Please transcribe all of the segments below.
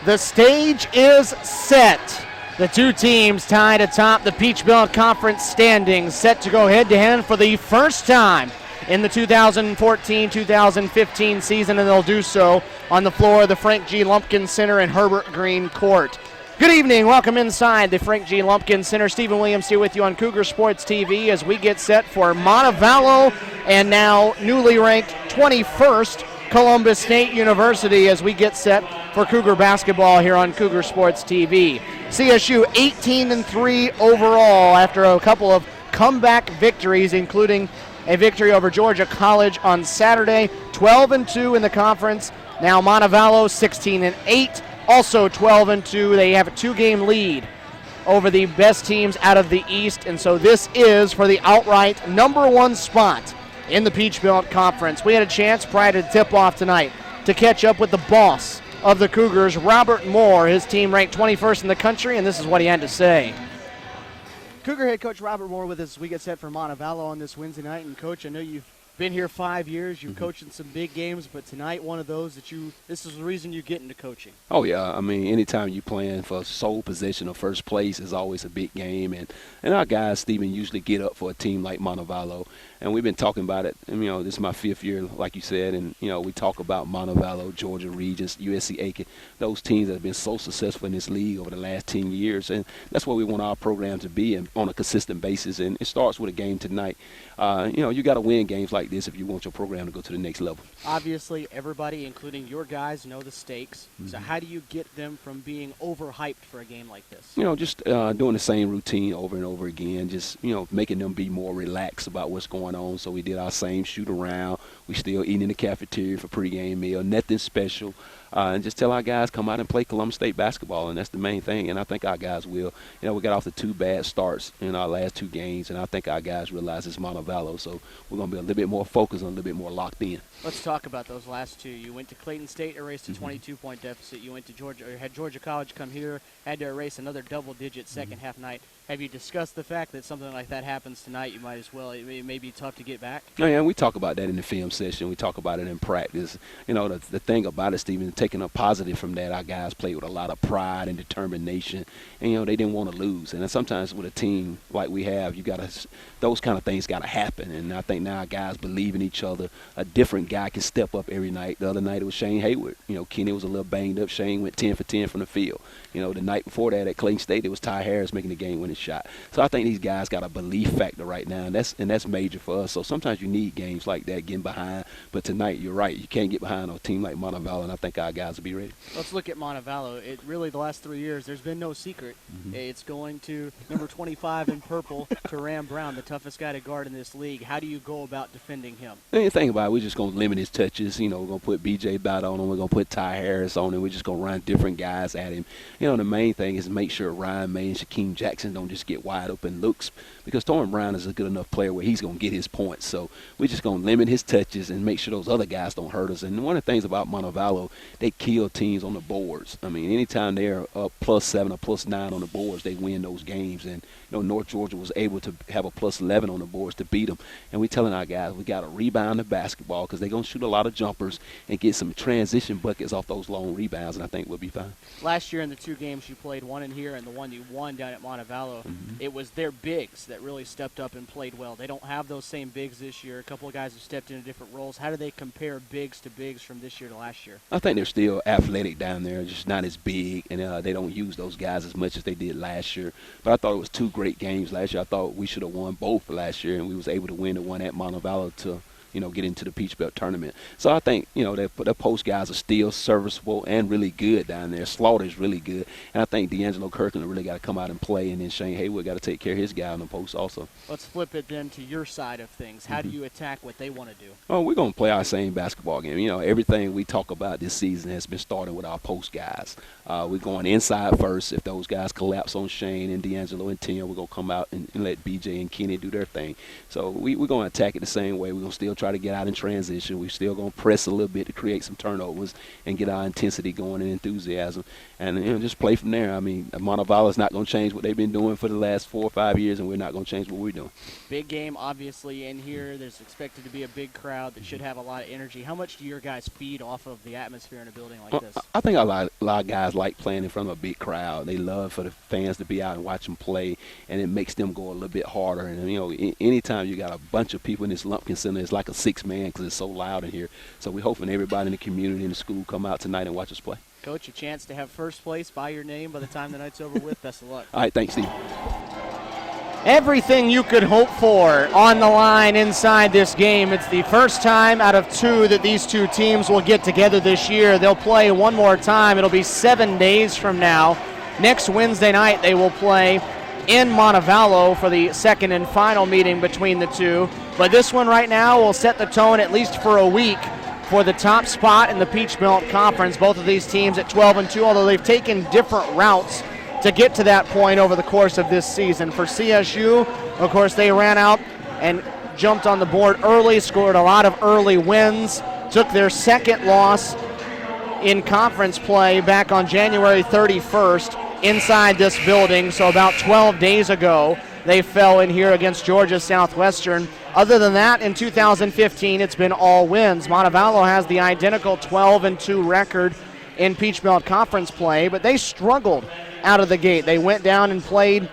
The stage is set. The two teams tied atop the Peach Belt Conference standings, set to go head-to-head for the first time in the 2014-2015 season, and they'll do so on the floor of the Frank G. Lumpkin Center in Herbert Green Court. Good evening. Welcome inside the Frank G. Lumpkin Center. Stephen Williams here with you on Cougar Sports TV as we get set for Montevallo and now newly ranked 21st Columbus State University as we get set for Cougar basketball here on Cougar Sports TV. CSU 18-3 overall after a couple of comeback victories, including a victory over Georgia College on Saturday, 12-2 in the conference. Now Montevallo 16-8, also 12-2. They have a two-game lead over the best teams out of the East, and so this is for the outright number one spot in the Peach Belt Conference. We had a chance prior to the tip-off tonight to catch up with the boss of the Cougars, Robert Moore. His team ranked 21st in the country, and this is what he had to say. Cougar head coach Robert Moore with us as we get set for Montevallo on this Wednesday night. And, Coach, I know you've been here 5 years. You've coached in some big games, but tonight one of those that this is the reason you get into coaching. Oh, yeah. I mean, anytime you're playing for sole position of first place is always a big game. And our guys, Stephen, usually get up for a team like Montevallo. And we've been talking about it. And, this is my fifth year, like you said. And, we talk about Montevallo, Georgia Regents, USC Aiken, those teams that have been so successful in this league over the last 10 years. And that's what we want our program to be on a consistent basis. And it starts with a game tonight. You got to win games like this if you want your program to go to the next level. Obviously, everybody, including your guys, know the stakes. So how do you get them from being overhyped for a game like this? Just doing the same routine over and over again, just, making them be more relaxed about what's going on. So we did our same shoot around. We still eating in the cafeteria for pregame meal, nothing special. And just tell our guys come out and play Columbus State basketball, and that's the main thing. And I think our guys will. We got off to two bad starts in our last two games, and I think our guys realize it's Montevallo, so we're going to be a little bit more focused and a little bit more locked in. Let's talk about those last two. You went to Clayton State, erased a 22-point deficit. You went to Georgia, or had Georgia College come here, had to erase another double-digit second-half night. Have you discussed the fact that something like that happens tonight? You might as well. It may be tough to get back. Oh, yeah, we talk about that in the film session. We talk about it in practice. The thing about it, Stephen, taking a positive from that, our guys played with a lot of pride and determination, and they didn't want to lose. And sometimes with a team like we have, those kind of things got to happen. And I think now our guys believe in each other. A different guy can step up every night. The other night it was Shane Hayward. Kenny was a little banged up. Shane went 10 for 10 from the field. The night before that at Clayton State, it was Ty Harris making the game-winning shot. So I think these guys got a belief factor right now, and that's major for us. So sometimes you need games like that, getting behind. But tonight, you're right. You can't get behind on a team like Montevallo, and I think our guys will be ready. Let's look at Montevallo. It really, the last 3 years, there's been no secret. It's going to number 25 in purple, Teram Brown, the toughest guy to guard in this league. How do you go about defending him? The thing about it, we're just going to limit his touches. We're going to put B.J. Bott on him. We're going to put Ty Harris on him. We're just going to run different guys at him. The main thing is make sure Ryan May and Shaquem Jackson don't just get wide open looks, because Teram Brown is a good enough player where he's going to get his points. So we're just going to limit his touches and make sure those other guys don't hurt us. And one of the things about Montevallo, they kill teams on the boards. I mean, anytime they're up +7 or +9 on the boards, they win those games. And North Georgia was able to have a +11 on the boards to beat them. And we're telling our guys we got to rebound the basketball, because they're going to shoot a lot of jumpers and get some transition buckets off those long rebounds, and I think we'll be fine. Last year in the two games you played, one in here and the one you won down at Montevallo, it was their bigs that really stepped up and played well. They don't have those same bigs this year. A couple of guys have stepped into different roles. How do they compare bigs to bigs from this year to last year? I think they're still athletic down there, just not as big, and they don't use those guys as much as they did last year. But I thought it was two great games last year. I thought we should have won both last year, and we was able to win the one at Montevallo to get into the Peach Belt tournament. So I think, the post guys are still serviceable and really good down there. Slaughter's really good. And I think D'Angelo Kirkland really got to come out and play, and then Shane Hayward got to take care of his guy on the post also. Let's flip it then to your side of things. How do you attack what they want to do? Oh, we're going to play our same basketball game. Everything we talk about this season has been starting with our post guys. We're going inside first. If those guys collapse on Shane and D'Angelo and Tim, we're going to come out and let BJ and Kenny do their thing. So we're going to attack it the same way. We're going to still try try to get out in transition. We're still going to press a little bit to create some turnovers and get our intensity going and enthusiasm, and just play from there. I mean, Montevallo is not going to change what they've been doing for the last 4 or 5 years, and we're not going to change what we're doing. Big game, obviously, in here. There's expected to be a big crowd that should have a lot of energy. How much do your guys feed off of the atmosphere in a building like this? I think a lot of guys like playing in front of a big crowd. They love for the fans to be out and watch them play, and it makes them go a little bit harder. And, anytime you got a bunch of people in this Lumpkin Center, it's like a 6-man because it's so loud in here. So we're hoping everybody in the community and the school come out tonight and watch us play. Coach, a chance to have first place by your name by the time the night's over with. Best of luck. All right, thanks, Steve. Everything you could hope for on the line inside this game. It's the first time out of 2 that these 2 teams will get together this year. They'll play one more time. It'll be 7 days from now. Next Wednesday night, they will play in Montevallo for the second and final meeting between the 2. But this one right now will set the tone, at least for a week, for the top spot in the Peach Belt Conference. Both of these teams at 12-2, although they've taken different routes to get to that point over the course of this season. For CSU, of course, they ran out and jumped on the board early, scored a lot of early wins, took their second loss in conference play back on January 31st inside this building. So about 12 days ago, they fell in here against Georgia Southwestern. Other than that, in 2015, it's been all wins. Montevallo has the identical 12-2 record in Peach Belt Conference play, but they struggled out of the gate. They went down and played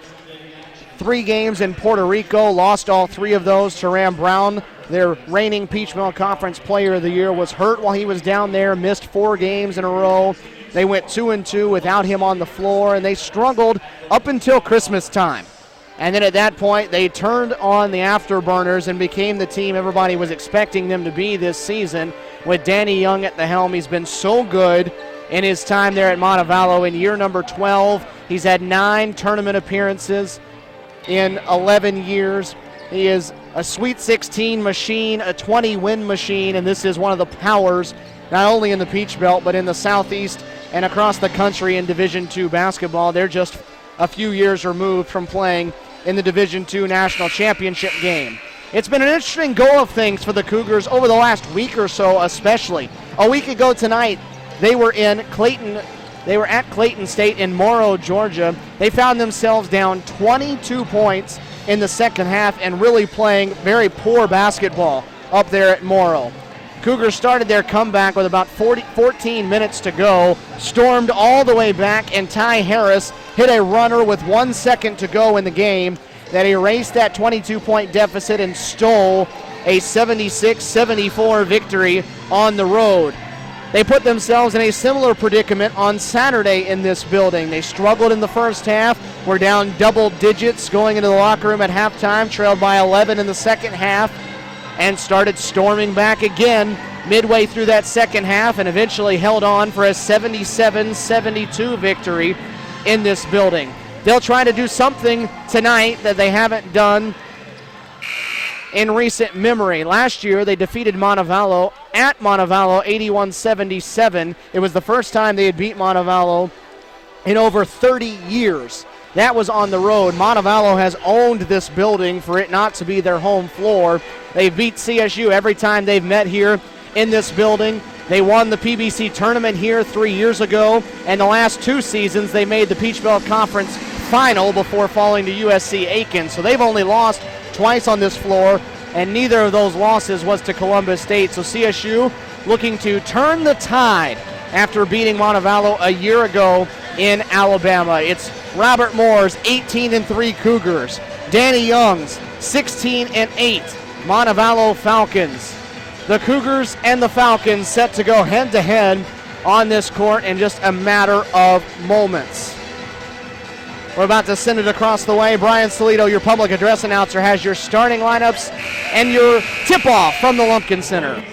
3 games in Puerto Rico, lost all 3 of those. Teram Brown, their reigning Peach Belt Conference Player of the Year, was hurt while he was down there, missed 4 games in a row. They went 2-2 without him on the floor, and they struggled up until Christmas time. And then at that point, they turned on the afterburners and became the team everybody was expecting them to be this season. With Danny Young at the helm, he's been so good in his time there at Montevallo. In year number 12, he's had 9 tournament appearances in 11 years. He is a Sweet 16 machine, a 20-win machine, and this is one of the powers not only in the Peach Belt but in the Southeast and across the country in Division II basketball. They're just a few years removed from playing in the Division II National Championship game. It's been an interesting go of things for the Cougars over the last week or so, especially. A week ago tonight, they were in Clayton. They were at Clayton State in Morrow, Georgia. They found themselves down 22 points in the second half and really playing very poor basketball up there at Morrow. Cougars started their comeback with about 14 minutes to go, stormed all the way back, and Ty Harris hit a runner with 1 second to go in the game that erased that 22-point deficit and stole a 76-74 victory on the road. They put themselves in a similar predicament on Saturday in this building. They struggled in the first half, were down double digits going into the locker room at halftime, trailed by 11 in the second half, and started storming back again midway through that second half and eventually held on for a 77-72 victory in this building. They'll try to do something tonight that they haven't done in recent memory. Last year, they defeated Montevallo at Montevallo 81-77. It was the first time they had beat Montevallo in over 30 years. That was on the road. Montevallo has owned this building for it not to be their home floor. They've beat CSU every time they've met here in this building. They won the PBC tournament here 3 years ago, and the last 2 seasons they made the Peach Belt Conference final before falling to USC Aiken. So they've only lost twice on this floor, and neither of those losses was to Columbus State. So CSU looking to turn the tide after beating Montevallo a year ago in Alabama. It's Robert Moore's 18-3 Cougars, Danny Young's 16-8 Montevallo Falcons. The Cougars and the Falcons set to go head-to-head on this court in just a matter of moments. We're about to send it across the way. Brian Salito, your public address announcer, has your starting lineups and your tip-off from the Lumpkin Center.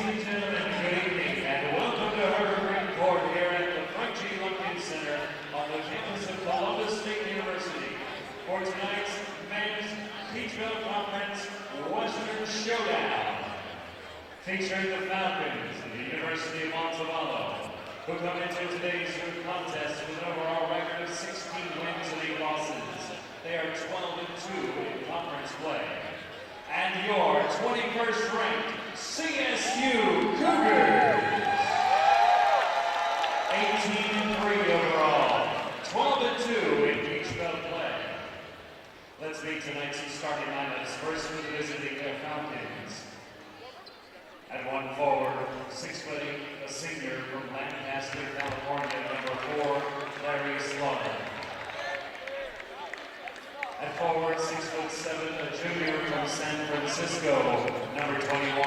Featuring the Falcons and the University of Montevallo, who come into today's contest with an overall record of 16 wins and 8 losses. They are 12-2 in conference play. And your 21st ranked CSU Cougars. 18-3 overall, 12-2 in beach belt play. Let's meet tonight's starting lineups. First for the visiting Falcons. At one forward, 6'8", a senior from Lancaster, California, number 4, Larry Slaughter. At forward, 6'7", a junior from San Francisco, number 21,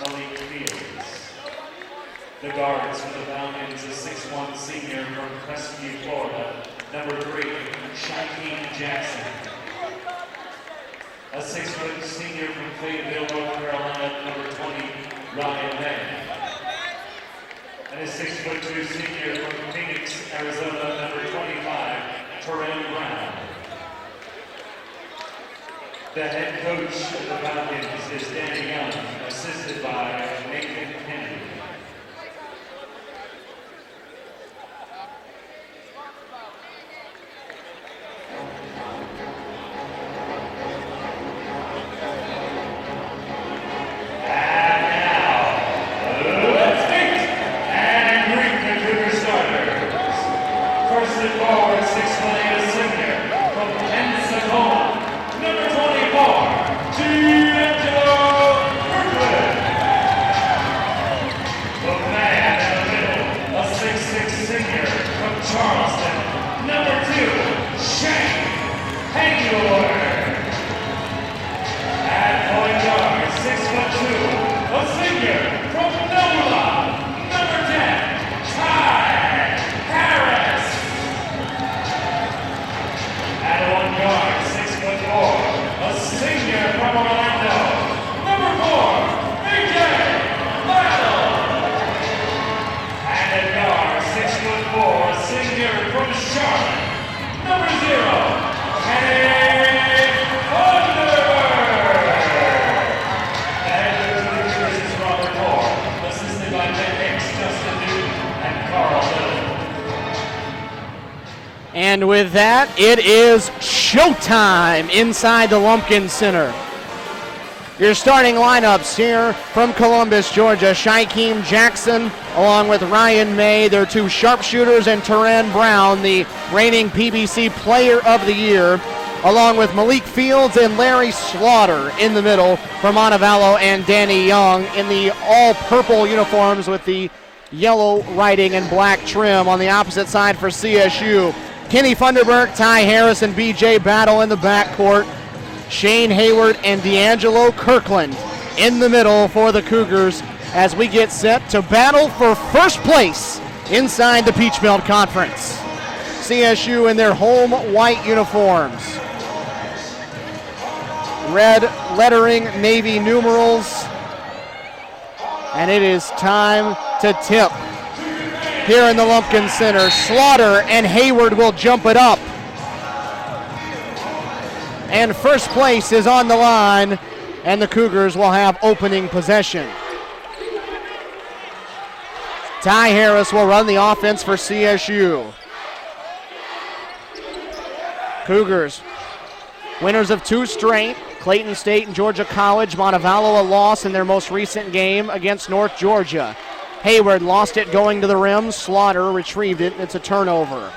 Malik Fields. The guards for the Falcons, a 6'1" senior from Crestview, Florida, number 3, Shaquem Jackson. A 6' senior from Fayetteville, North Carolina, number 20, Ryan May. And a 6'2" senior from Phoenix, Arizona, number 25, Terrell Brown. The head coach of the Falcons is Danny Young, assisted by Nathan Kennedy. And with that, it is showtime inside the Lumpkin Center. Your starting lineups here from Columbus, Georgia. Shaquem Jackson along with Ryan May, their two sharpshooters, and Terran Brown, the reigning PBC Player of the Year, along with Malik Fields and Larry Slaughter in the middle for Montevallo, and Danny Young in the all-purple uniforms with the yellow writing and black trim on the opposite side for CSU. Kenny Funderburk, Ty Harris, and BJ Battle in the backcourt. Shane Hayward and D'Angelo Kirkland in the middle for the Cougars as we get set to battle for first place inside the Peach Belt Conference. CSU in their home white uniforms. Red lettering, navy numerals. And it is time to tip. Here in the Lumpkin Center, Slaughter and Hayward will jump it up. And first place is on the line, and the Cougars will have opening possession. Ty Harris will run the offense for CSU. Cougars, winners of 2 straight, Clayton State and Georgia College. Montevallo a loss in their most recent game against North Georgia. Hayward lost it going to the rim. Slaughter retrieved it. It's a turnover.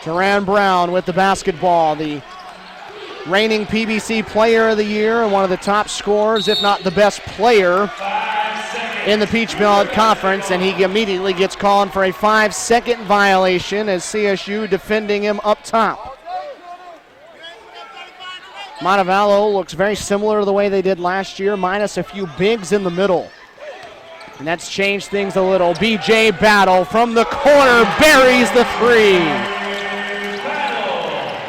Terran Brown with the basketball, the reigning PBC Player of the Year and one of the top scorers, if not the best player in the Peach Belt Conference, and he immediately gets called for a 5-second violation as CSU defending him up top. Montevallo looks very similar to the way they did last year, minus a few bigs in the middle. And that's changed things a little. BJ Battle from the corner buries the 3.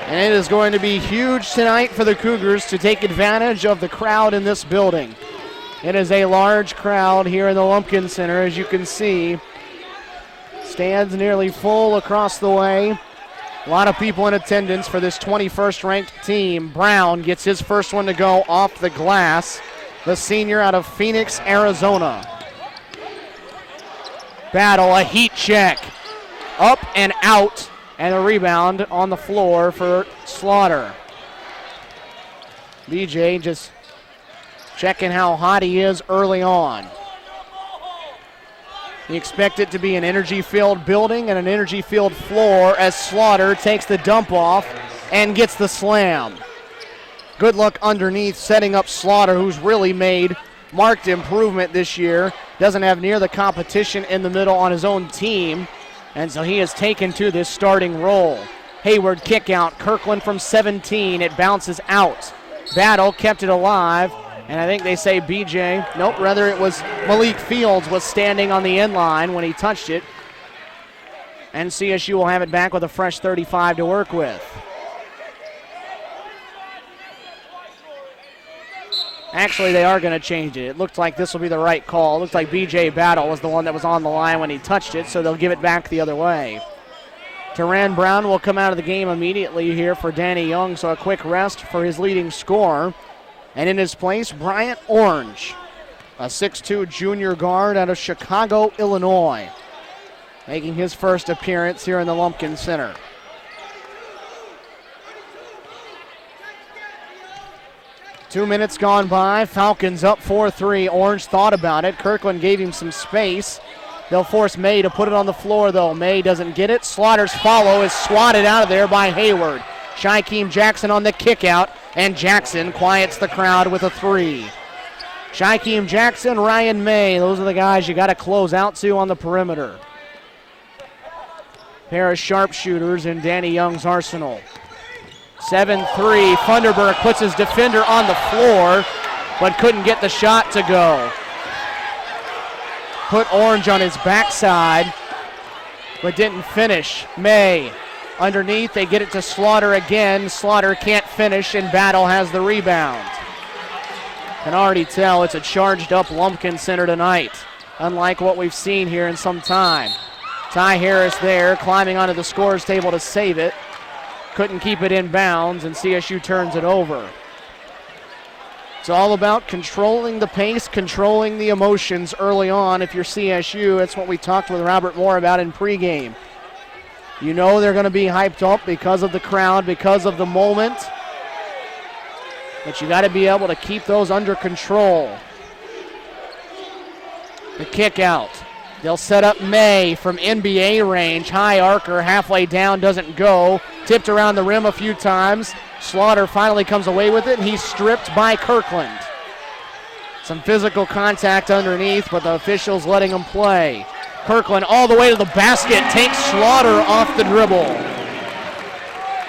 And it is going to be huge tonight for the Cougars to take advantage of the crowd in this building. It is a large crowd here in the Lumpkin Center, as you can see. Stands nearly full across the way. A lot of people in attendance for this 21st ranked team. Brown gets his first one to go off the glass. The senior out of Phoenix, Arizona. Battle, a heat check. Up and out, and a rebound on the floor for Slaughter. BJ just checking how hot he is early on. You expect it to be an energy-filled building and an energy-filled floor as Slaughter takes the dump off and gets the slam. Good luck underneath setting up Slaughter, who's really made marked improvement this year. Doesn't have near the competition in the middle on his own team, and so he has taken to this starting role. Hayward kick out. Kirkland from 17. It bounces out. Battle kept it alive, and I think they say BJ. Nope, rather it was Malik Fields was standing on the end line when he touched it. And CSU will have it back with a fresh 35 to work with. Actually, they are going to change it. It looked like this will be the right call. It looks like BJ Battle was the one that was on the line when he touched it, so they'll give it back the other way. Teran Brown will come out of the game immediately here for Danny Young, so a quick rest for his leading scorer. And in his place, Bryant Orange, a 6'2 junior guard out of Chicago, Illinois, making his first appearance here in the Lumpkin Center. Two minutes gone by. Falcons up 4-3. Orange thought about it. Kirkland gave him some space. They'll force May to put it on the floor, though. May doesn't get it. Slaughter's follow is swatted out of there by Hayward. Shaquem Jackson on the kick out, and Jackson quiets the crowd with a three. Shaquem Jackson, Ryan May, those are the guys you got to close out to on the perimeter. Pair of sharpshooters in Danny Young's arsenal. 7-3, Funderburg puts his defender on the floor, but couldn't get the shot to go. Put Orange on his backside, but didn't finish. May underneath, they get it to Slaughter again. Slaughter can't finish, and Battle has the rebound. Can already tell it's a charged up Lumpkin Center tonight, unlike what we've seen here in some time. Ty Harris there, climbing onto the scorer's table to save it. Couldn't keep it in bounds, and CSU turns it over. It's all about controlling the pace, controlling the emotions early on. If you're CSU, it's what we talked with Robert Moore about in pregame. You know they're going to be hyped up because of the crowd, because of the moment. But you got to be able to keep those under control. The kick out. They'll set up May from NBA range. High arcer, halfway down, doesn't go. Tipped around the rim a few times. Slaughter finally comes away with it, and he's stripped by Kirkland. Some physical contact underneath, but the officials letting him play. Kirkland all the way to the basket, takes Slaughter off the dribble.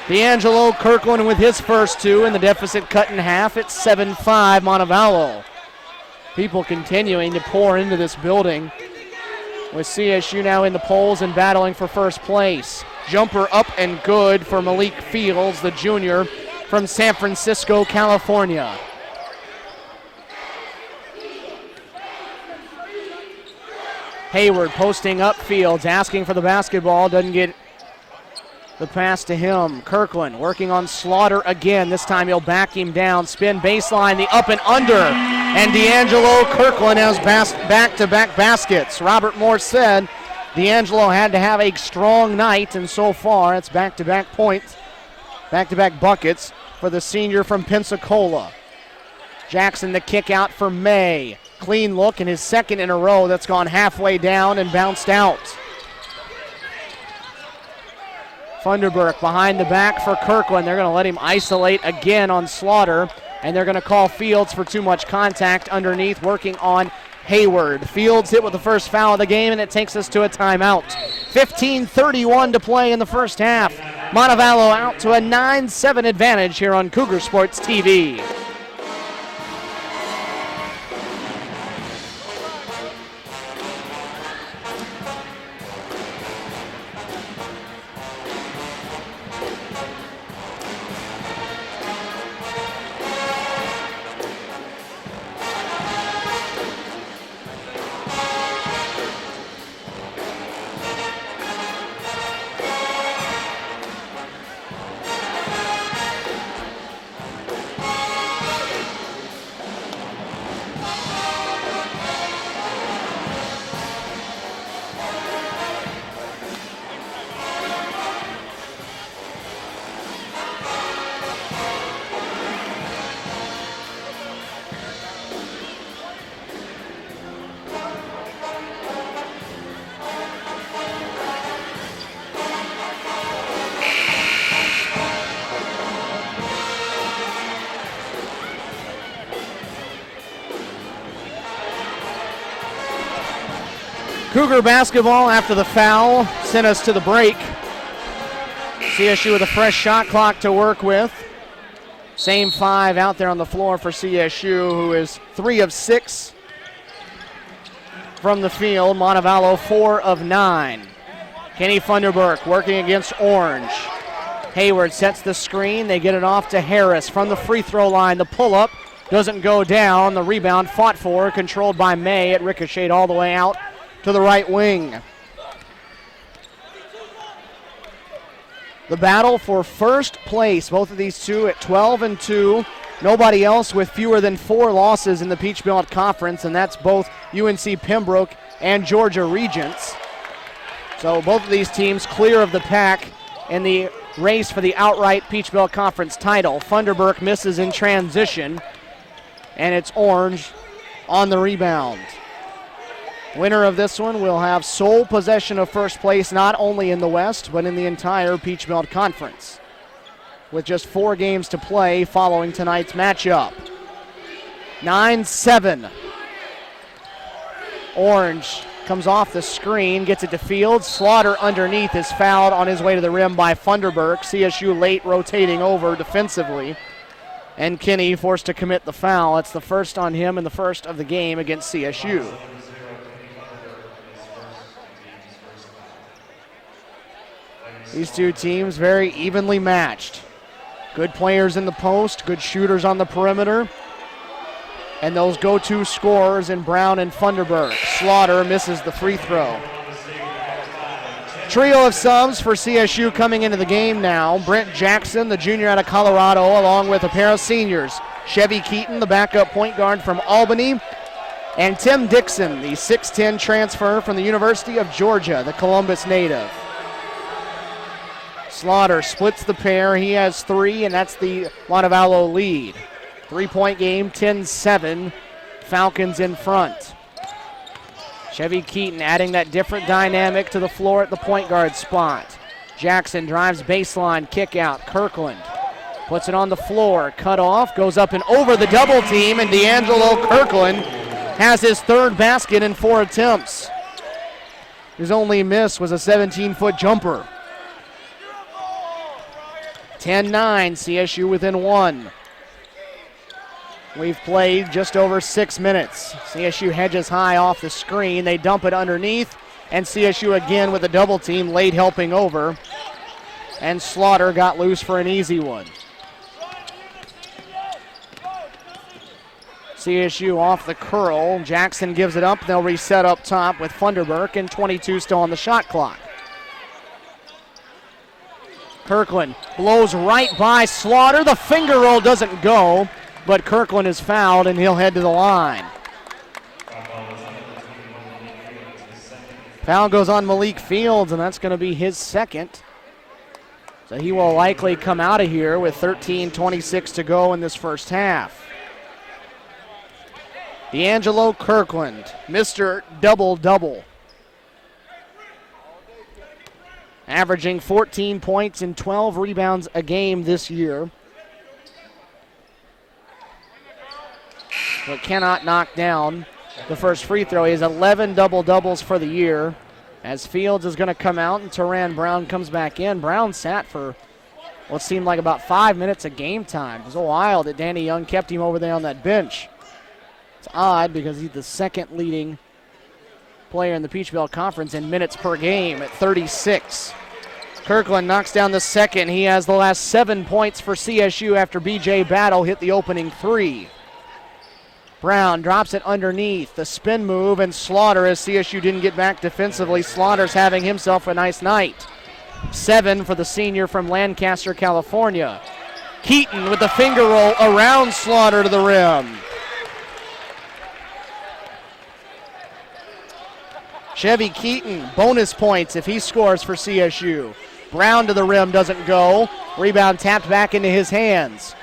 D'Angelo Kirkland with his first two, and the deficit cut in half at 7-5 Montevallo. People continuing to pour into this building, with CSU now in the polls and battling for first place. Jumper up and good for Malik Fields, the junior from San Francisco, California. Hayward posting up Fields, asking for the basketball, doesn't get the pass to him. Kirkland working on Slaughter again. This time he'll back him down. Spin baseline, the up and under. And D'Angelo Kirkland has back-to-back baskets. Robert Moore said D'Angelo had to have a strong night, and so far it's back-to-back points, back-to-back buckets for the senior from Pensacola. Jackson the kick out for May. Clean look, and his second in a row that's gone halfway down and bounced out. Funderburg behind the back for Kirkland. They're going to let him isolate again on Slaughter, and they're going to call Fields for too much contact underneath, working on Hayward. Fields hit with the first foul of the game, and it takes us to a timeout. 15:31 to play in the first half. Montevallo out to a 9-7 advantage here on Cougar Sports TV. Cougar basketball after the foul sent us to the break. CSU with a fresh shot clock to work with. Same 5 out there on the floor for CSU, who is 3 of 6 from the field. Montevallo 4 of 9. Kenny Funderburk working against Orange. Hayward sets the screen. They get it off to Harris from the free throw line. The pull-up doesn't go down. The rebound fought for, controlled by May. It ricocheted all the way out to the right wing. The battle for first place, both of these two at 12-2. Nobody else with fewer than 4 losses in the Peach Belt Conference, and that's both UNC Pembroke and Georgia Regents. So both of these teams clear of the pack in the race for the outright Peach Belt Conference title. Funderburk misses in transition, and it's Orange on the rebound. Winner of this one will have sole possession of first place, not only in the West, but in the entire Peach Belt Conference, with just 4 games to play following tonight's matchup. 9-7. Orange comes off the screen, gets it to Fields. Slaughter underneath is fouled on his way to the rim by Funderburk. CSU late rotating over defensively, and Kinney forced to commit the foul. It's the first on him and the first of the game against CSU. These two teams very evenly matched. Good players in the post, good shooters on the perimeter, and those go-to scorers in Brown and Funderburk. Slaughter misses the free throw. Trio of subs for CSU coming into the game now. Brent Jackson, the junior out of Colorado, along with a pair of seniors. Chevy Keaton, the backup point guard from Albany, and Tim Dixon, the 6'10 transfer from the University of Georgia, the Columbus native. Slaughter splits the pair. He has 3, and that's the Montevallo lead. 3-point game, 10-7. Falcons in front. Chevy Keaton adding that different dynamic to the floor at the point guard spot. Jackson drives baseline, kick out. Kirkland puts it on the floor. Cut off, goes up and over the double team, and D'Angelo Kirkland has his 3rd basket in 4 attempts. His only miss was a 17-foot jumper. 10-9, CSU within 1. We've played just over 6 minutes. CSU hedges high off the screen. They dump it underneath, and CSU again with a double team, late helping over. And Slaughter got loose for an easy one. CSU off the curl. Jackson gives it up. They'll reset up top with Funderburk, and 22 still on the shot clock. Kirkland blows right by Slaughter. The finger roll doesn't go, but Kirkland is fouled, and he'll head to the line. Foul goes on Malik Fields, and that's going to be his 2nd. So he will likely come out of here with 13:26 to go in this first half. D'Angelo Kirkland, Mr. Double-Double. Averaging 14 points and 12 rebounds a game this year. But cannot knock down the first free throw. He has 11 double-doubles for the year, as Fields is going to come out and Teran Brown comes back in. Brown sat for what seemed like about 5 minutes of game time. It was a while that Danny Young kept him over there on that bench. It's odd because he's the 2nd leading player in the Peach Belt Conference in minutes per game at 36. Kirkland knocks down the 2nd. He has the last 7 points for CSU after B.J. Battle hit the opening 3. Brown drops it underneath. The spin move, and Slaughter, as CSU didn't get back defensively. Slaughter's having himself a nice night. 7 for the senior from Lancaster, California. Keaton with the finger roll around Slaughter to the rim. Chevy Keaton, bonus points if he scores for CSU. Brown to the rim, doesn't go. Rebound tapped back into his hands.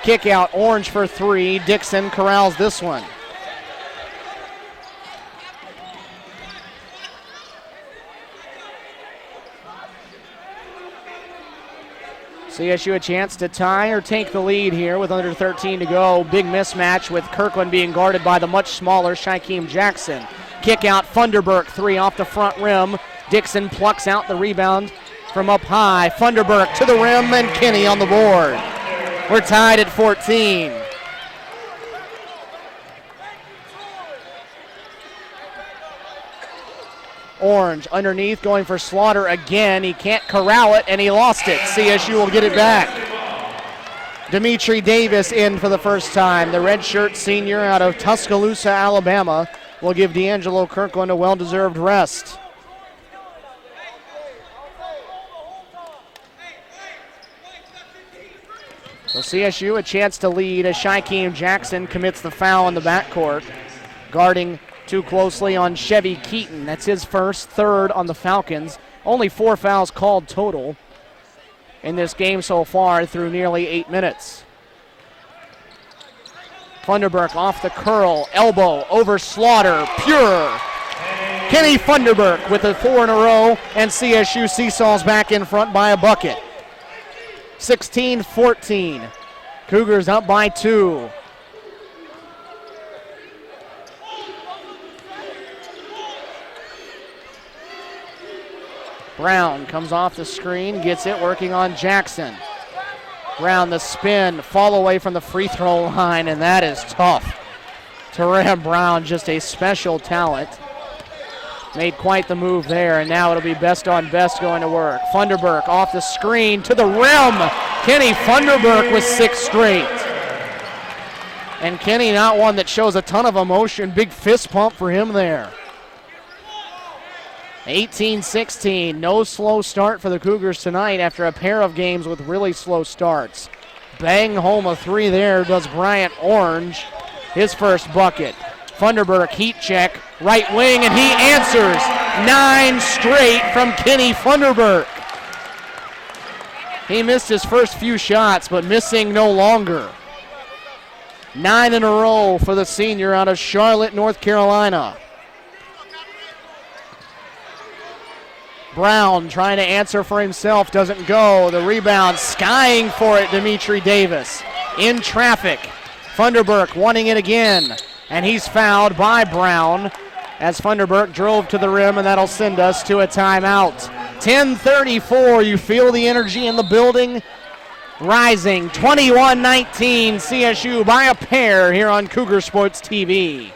Kick out, Orange for 3. Dixon corrals this one. CSU a chance to tie or take the lead here with under 13 to go. Big mismatch with Kirkland being guarded by the much smaller Shaquem Jackson. Kick out, Funderburk, 3 off the front rim. Dixon plucks out the rebound from up high. Funderburk to the rim, and Kinney on the board. We're tied at 14. Orange underneath, going for Slaughter again. He can't corral it, and he lost it. CSU will get it back. Dimitri Davis in for the first time. The redshirt senior out of Tuscaloosa, Alabama, will give D'Angelo Kirkland a well-deserved rest. So CSU a chance to lead as Shaquem Jackson commits the foul in the backcourt, guarding too closely on Chevy Keaton. That's his first, third on the Falcons. Only 4 fouls called total in this game so far through nearly 8 minutes. Funderburk off the curl, elbow over Slaughter, pure. Kenny Funderburk with a 4 in a row, and CSU seesaws back in front by a bucket. 16-14. Cougars up by 2. Brown comes off the screen, gets it, working on Jackson. Brown, the spin, fall away from the free throw line, and that is tough. Terem Brown, just a special talent. Made quite the move there, and now it'll be best on best going to work. Funderburk off the screen to the rim. Kenny Funderburk with 6 straight. And Kenny, not one that shows a ton of emotion. Big fist pump for him there. 18-16, no slow start for the Cougars tonight after a pair of games with really slow starts. Bang home a 3 there does Bryant Orange, his first bucket. Funderburk heat check, right wing, and he answers. 9 straight from Kenny Funderburk. He missed his first few shots, but missing no longer. 9 in a row for the senior out of Charlotte, North Carolina. Brown trying to answer for himself, doesn't go. The rebound, skying for it, Dimitri Davis. In traffic, Funderburk wanting it again, and he's fouled by Brown as Funderburk drove to the rim, and that'll send us to a timeout. 10:34, you feel the energy in the building rising. 21-19, CSU by a pair here on Cougar Sports TV.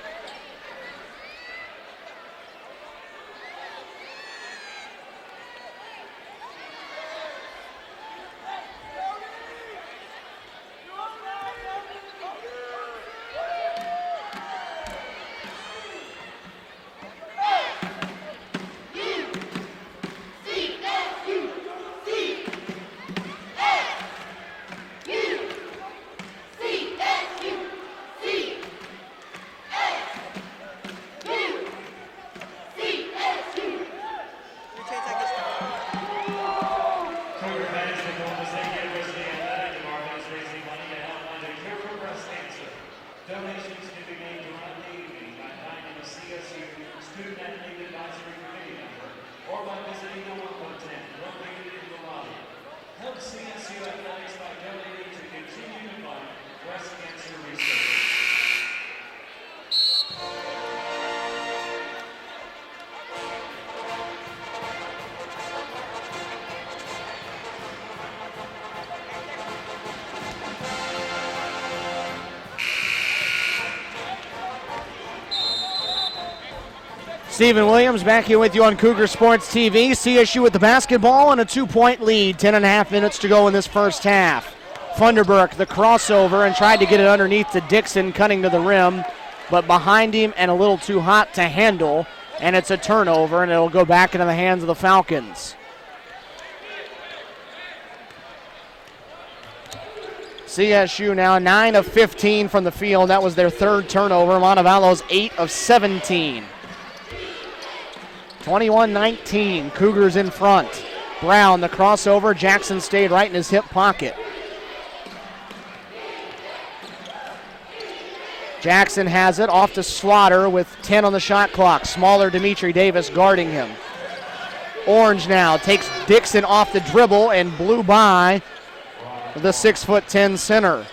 Stephen Williams back here with you on Cougar Sports TV. CSU with the basketball and a 2-point lead. 10.5 minutes to go in this first half. Funderburk, the crossover, and tried to get it underneath to Dixon, cutting to the rim, but behind him and a little too hot to handle, and it's a turnover, and it'll go back into the hands of the Falcons. CSU now 9 of 15 from the field. That was their third turnover. Montevallo's 8 of 17. 21-19, Cougars in front. Brown, the crossover. Jackson stayed right in his hip pocket. Jackson has it off to Slaughter with 10 on the shot clock. Smaller Dimitri Davis guarding him. Orange now takes Dixon off the dribble and blew by the 6'10" center.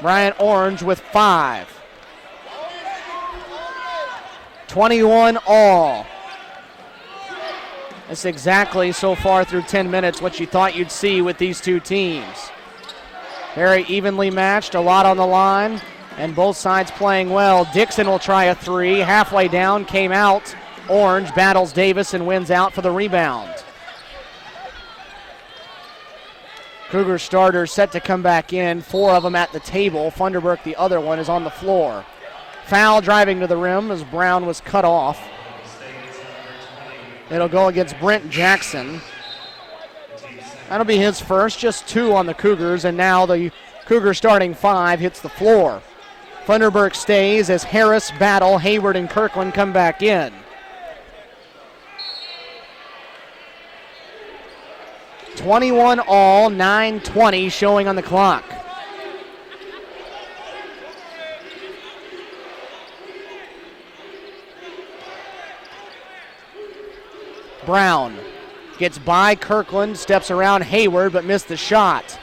Bryant Orange with 5. 21 all. That's exactly so far through 10 minutes what you thought you'd see with these two teams. Very evenly matched, a lot on the line, and both sides playing well. Dixon will try a three. Halfway down, came out. Orange battles Davis and wins out for the rebound. Cougar starters set to come back in. 4 of them at the table. Funderburk, the other one, is on the floor. Foul driving to the rim as Brown was cut off. It'll go against Brent Jackson. That'll be his first, just 2 on the Cougars, and now the Cougar starting 5 hits the floor. Funderburk stays as Harris, Battle, Hayward, and Kirkland come back in. 21 all, 9:20 showing on the clock. Brown gets by Kirkland, steps around Hayward, but missed the shot.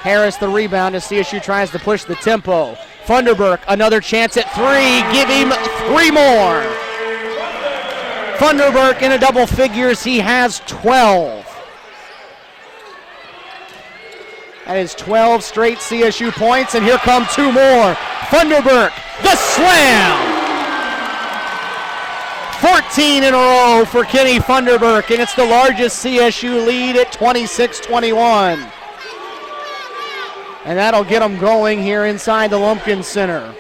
Harris the rebound as CSU tries to push the tempo. Funderburk, another chance at 3. Give him 3 more. Funderburk in a double figures. He has 12. That is 12 straight CSU points, and here come 2 more. Funderburk, the slam! 14 in a row for Kenny Funderburk, and it's the largest CSU lead at 26-21. And that'll get them going here inside the Lumpkin Center.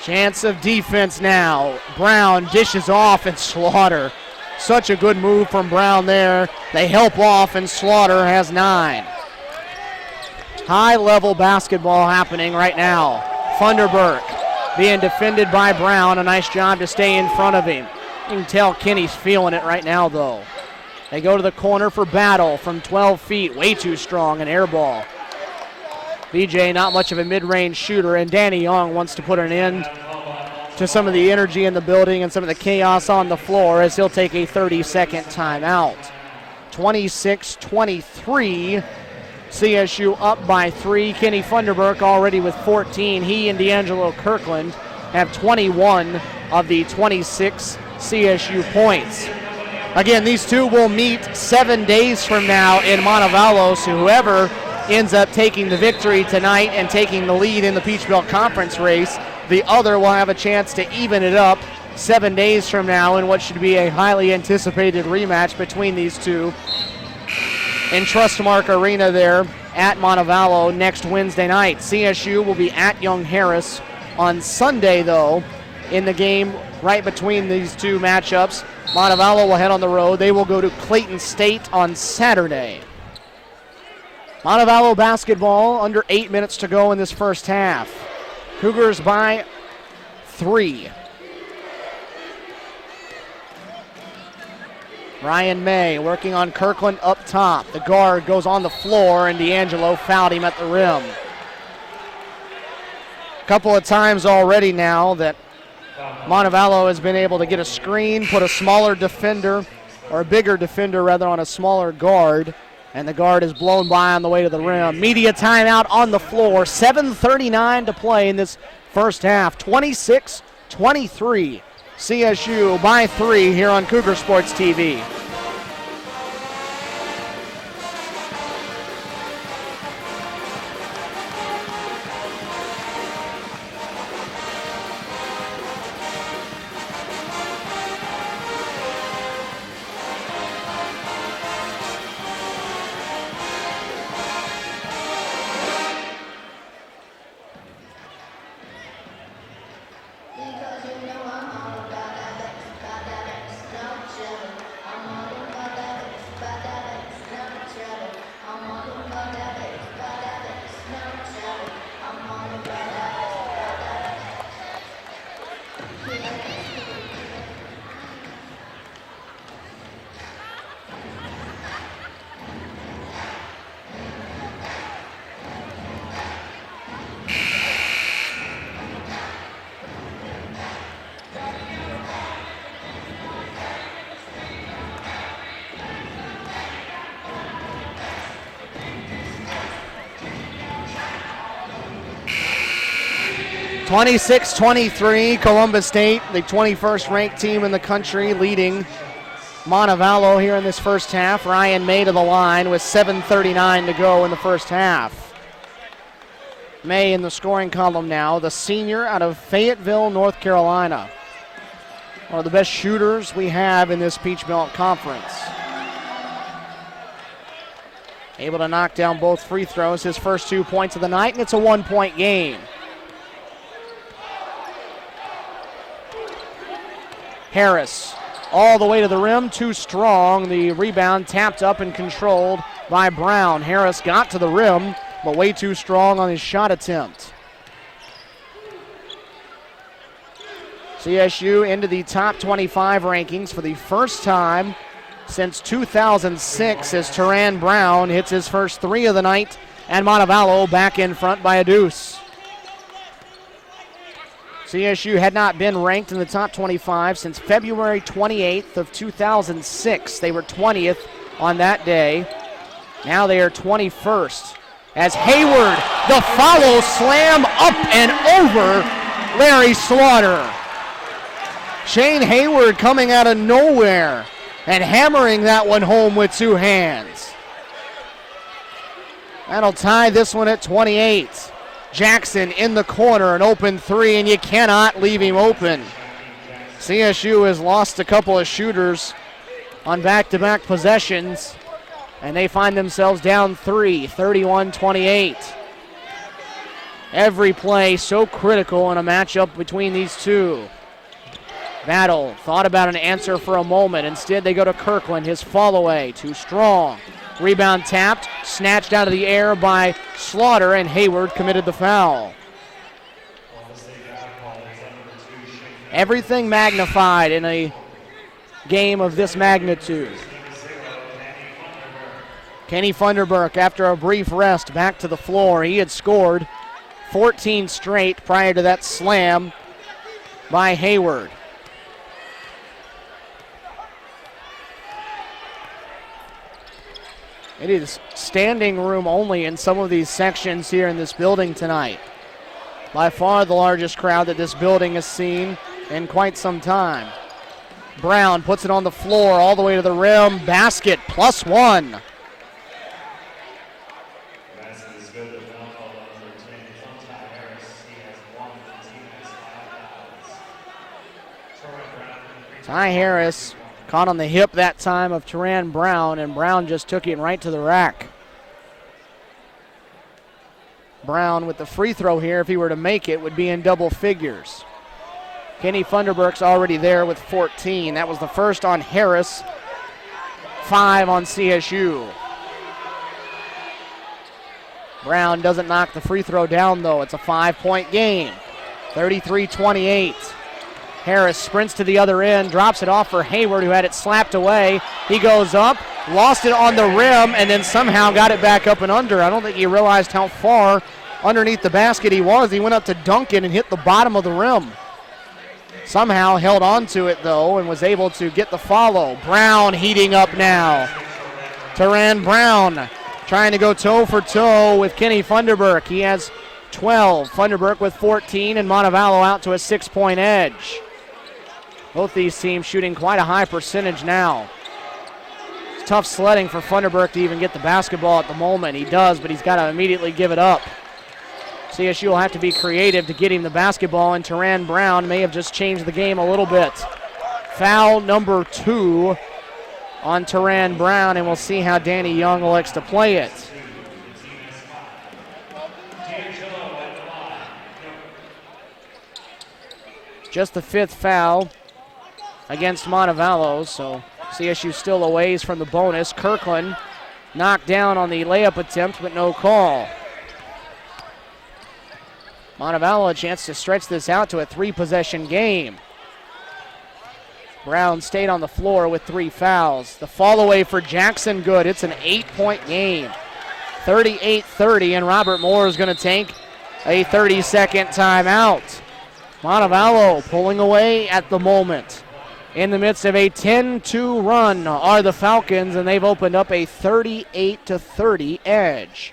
Chance of defense now. Brown dishes off, and Slaughter. Such a good move from Brown there. They help off, and Slaughter has 9. High-level basketball happening right now. Funderburk being defended by Brown. A nice job to stay in front of him. You can tell Kenny's feeling it right now, though. They go to the corner for Battle from 12 feet. Way too strong, an air ball. BJ not much of a mid-range shooter, and Danny Young wants to put an end to some of the energy in the building and some of the chaos on the floor as he'll take a 30-second timeout. 26-23. CSU up by 3. Kenny Funderburk already with 14. He and D'Angelo Kirkland have 21 of the 26 CSU points. Again, these two will meet 7 days from now in Montevallo, so whoever ends up taking the victory tonight and taking the lead in the Peach Belt Conference race, the other will have a chance to even it up 7 days from now in what should be a highly anticipated rematch between these two in Trustmark Arena there at Montevallo next Wednesday night. CSU will be at Young Harris on Sunday, though, in the game right between these two matchups. Montevallo will head on the road. They will go to Clayton State on Saturday. Montevallo basketball, under 8 minutes to go in this first half. Cougars by 3. Ryan May working on Kirkland up top. The guard goes on the floor, and D'Angelo fouled him at the rim. A couple of times already now that Montevallo has been able to get a screen, put a smaller defender, or a bigger defender rather, on a smaller guard, and the guard is blown by on the way to the rim. Media timeout on the floor. 7:39 to play in this first half. 26-23. CSU by 3 here on Cougar Sports TV. 26-23, Columbus State, the 21st ranked team in the country, leading Montevallo here in this first half. Ryan May to the line with 7:39 to go in the first half. May in the scoring column now, the senior out of Fayetteville, North Carolina. One of the best shooters we have in this Peach Belt Conference. Able to knock down both free throws, his first 2 points of the night, and it's a 1-point game. Harris all the way to the rim, too strong. The rebound tapped up and controlled by Brown. Harris got to the rim, but way too strong on his shot attempt. CSU into the top 25 rankings for the first time since 2006 as Teran Brown hits his first 3 of the night, and Montevallo back in front by a deuce. CSU had not been ranked in the top 25 since February 28th of 2006. They were 20th on that day. Now they are 21st. As Hayward, the follow slam up and over Larry Slaughter. Shane Hayward coming out of nowhere and hammering that one home with 2 hands. That'll tie this one at 28. Jackson in the corner, an open 3, and you cannot leave him open. CSU has lost a couple of shooters on back-to-back possessions, and they find themselves down 3, 31-28. Every play so critical in a matchup between these two. Battle thought about an answer for a moment. Instead, they go to Kirkland. His fall away, too strong. Rebound tapped, snatched out of the air by Slaughter, and Hayward committed the foul. Everything magnified in a game of this magnitude. Kenny Funderburk, after a brief rest, back to the floor. He had scored 14 straight prior to that slam by Hayward. It is standing room only in some of these sections here in this building tonight. By far the largest crowd that this building has seen in quite some time. Brown puts it on the floor all the way to the rim. Basket +1. Ty Harris caught on the hip that time of Teran Brown, and Brown just took it right to the rack. Brown with the free throw here, if he were to make it, would be in double figures. Kenny Funderburk's already there with 14. That was the first on Harris, 5 on CSU. Brown doesn't knock the free throw down, though. It's a 5-point game, 33-28. Harris sprints to the other end, drops it off for Hayward, who had it slapped away. He goes up, lost it on the rim, and then somehow got it back up and under. I don't think he realized how far underneath the basket he was. He went up to dunk it and hit the bottom of the rim. Somehow held on to it, though, and was able to get the follow. Brown heating up now. Teran Brown trying to go toe for toe with Kenny Funderburk. He has 12. Funderburk with 14, and Montevallo out to a 6-point edge. Both these teams shooting quite a high percentage now. It's tough sledding for Funderburk to even get the basketball at the moment. He does, but he's got to immediately give it up. CSU will have to be creative to get him the basketball, and Teran Brown may have just changed the game a little bit. Foul number 2 on Teran Brown, and we'll see how Danny Young elects to play it. Just the 5th foul against Montevallo, so CSU still a ways from the bonus. Kirkland knocked down on the layup attempt, but no call. Montevallo a chance to stretch this out to a 3-possession game. Brown stayed on the floor with 3 fouls. The fall away for Jackson, good. It's an 8-point game. 38-30, and Robert Moore is going to take a 30-second timeout. Montevallo pulling away at the moment. In the midst of a 10-2 run are the Falcons, and they've opened up a 38-30 edge.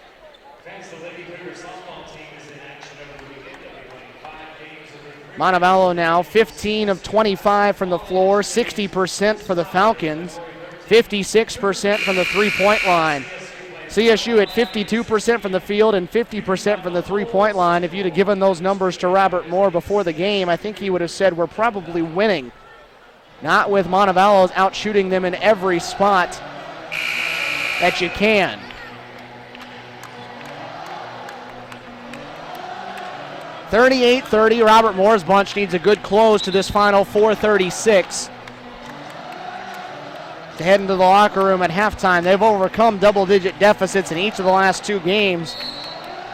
Thanks to Lady Cougar softball team is in action over the weekend. They'll be playing 5 games Montevallo now 15 of 25 from the floor, 60% for the Falcons, 56% from the three-point line. CSU at 52% from the field and 50% from the three-point line. If you'd have given those numbers to Robert Moore before the game, I think he would have said we're probably winning. Not with Montevallo out shooting them in every spot that you can. .38-30, Robert Moore's bunch needs a good close to this final 4:36 to head into the locker room at halftime. They've overcome double-digit deficits in each of the last two games,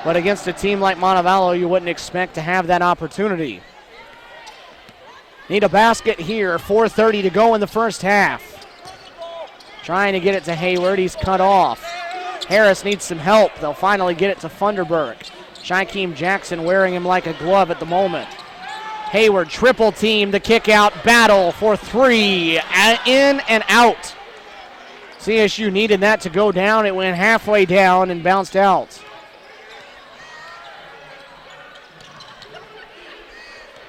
but against a team like Montevallo, you wouldn't expect to have that opportunity. Need a basket here, 4:30 to go in the first half. Trying to get it to Hayward, he's cut off. Harris needs some help. They'll finally get it to Funderburk. Shaquem Jackson wearing him like a glove at the moment. Hayward triple team, the kick out battle for three, in and out. CSU needed that to go down. It went halfway down and bounced out.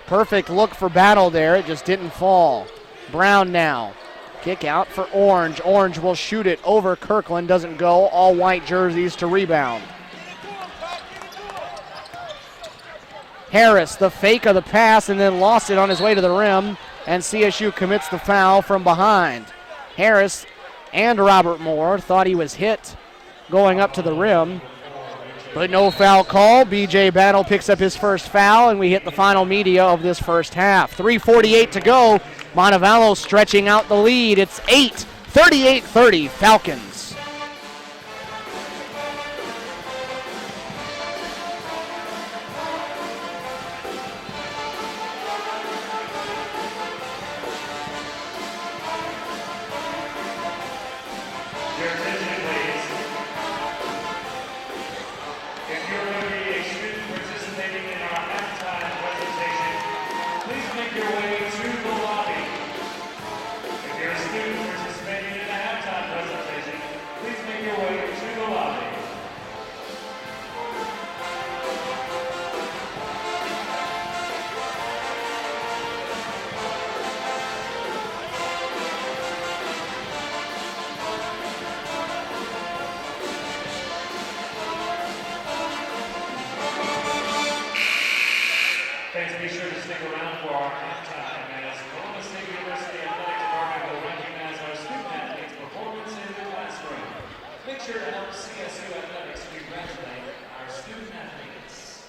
Perfect look for Battle there, it just didn't fall. Brown now, kick out for Orange. Orange will shoot it over Kirkland, doesn't go. All white jerseys to rebound. Harris, the fake of the pass, and then lost it on his way to the rim, and CSU commits the foul from behind. Harris and Robert Moore thought he was hit going up to the rim, but no foul call. BJ Battle picks up his first foul, and we hit the final media of this first half. 3:48 to go. Montevallo stretching out the lead. It's 8, 38-30, Falcons.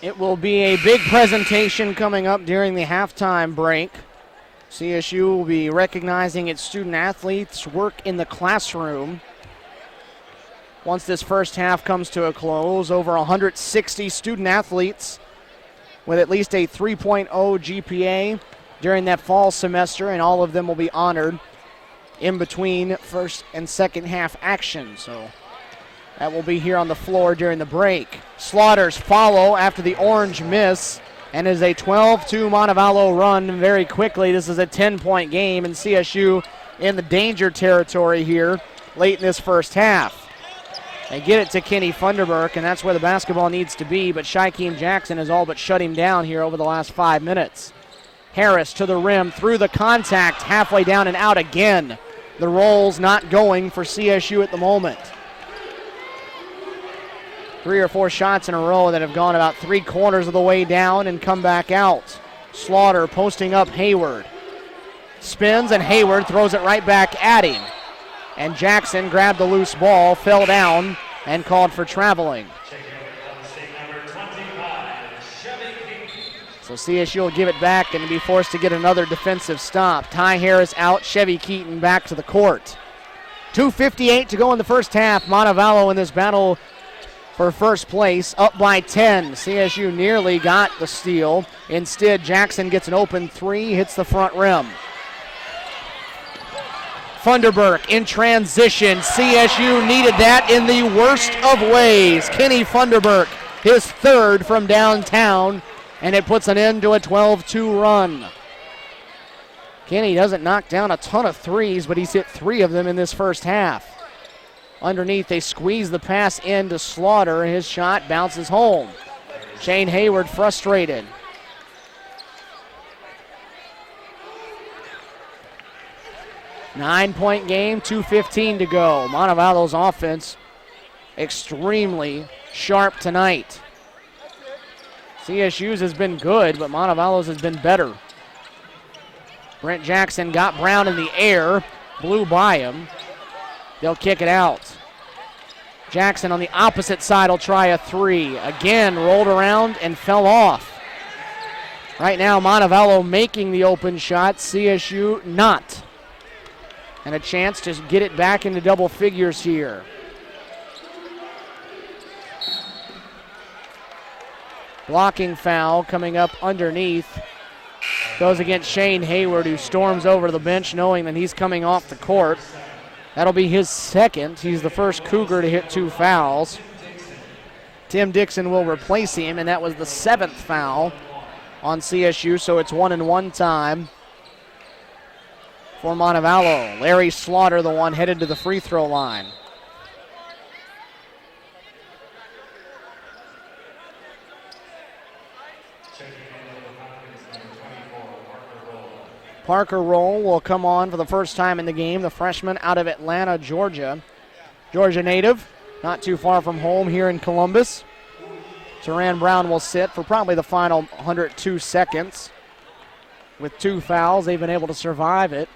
It will be a big presentation coming up during the halftime break. CSU will be recognizing its student athletes' work in the classroom. Once this first half comes to a close, over 160 student athletes with at least a 3.0 GPA during that fall semester, and all of them will be honored in between first and second half action. So that will be here on the floor during the break. Slaughters follow after the orange miss, and is a 12-2 Montevallo run very quickly. This is a 10-point game, and CSU in the danger territory here late in this first half. They get it to Kenny Funderburk, and that's where the basketball needs to be, but Shaquem Jackson has all but shut him down here over the last 5 minutes. Harris to the rim, through the contact, halfway down and out again. The roll's not going for CSU at the moment. 3 or 4 shots in a row that have gone about 3/4 of the way down and come back out. Slaughter posting up Hayward. Spins, and Hayward throws it right back at him. And Jackson grabbed the loose ball, fell down, and called for traveling. So CSU will give it back and be forced to get another defensive stop. Ty Harris out, Chevy Keaton back to the court. 2:58 to go in the first half. Montevallo in this battle for first place, up by 10. CSU nearly got the steal. Instead, Jackson gets an open three, hits the front rim. Funderburk in transition. CSU needed that in the worst of ways. Kenny Funderburk, his third from downtown, and it puts an end to a 12-2 run. Kenny doesn't knock down a ton of threes, but he's hit 3 of them in this first half. Underneath, they squeeze the pass into Slaughter, and his shot bounces home. Shane Hayward frustrated. 9-point game, 2:15 to go. Montevallo's offense extremely sharp tonight. CSU's has been good, but Montevallo's has been better. Brent Jackson got Brown in the air, blew by him. They'll kick it out. Jackson on the opposite side will try a three. Again, rolled around and fell off. Right now, Montevallo making the open shot, CSU not. And a chance to get it back into double figures here. Blocking foul coming up underneath. Goes against Shane Hayward, who storms over the bench knowing that he's coming off the court. That'll be his second. He's the first Cougar to hit 2 fouls. Tim Dixon will replace him, and that was the 7th foul on CSU, so it's 1-and-1 time for Montevallo. Larry Slaughter, the one headed to the free throw line. Parker Roll will come on for the first time in the game, the freshman out of Atlanta, Georgia. Georgia native, not too far from home here in Columbus. Teran Brown will sit for probably the final 102 seconds. With 2 fouls, they've been able to survive it,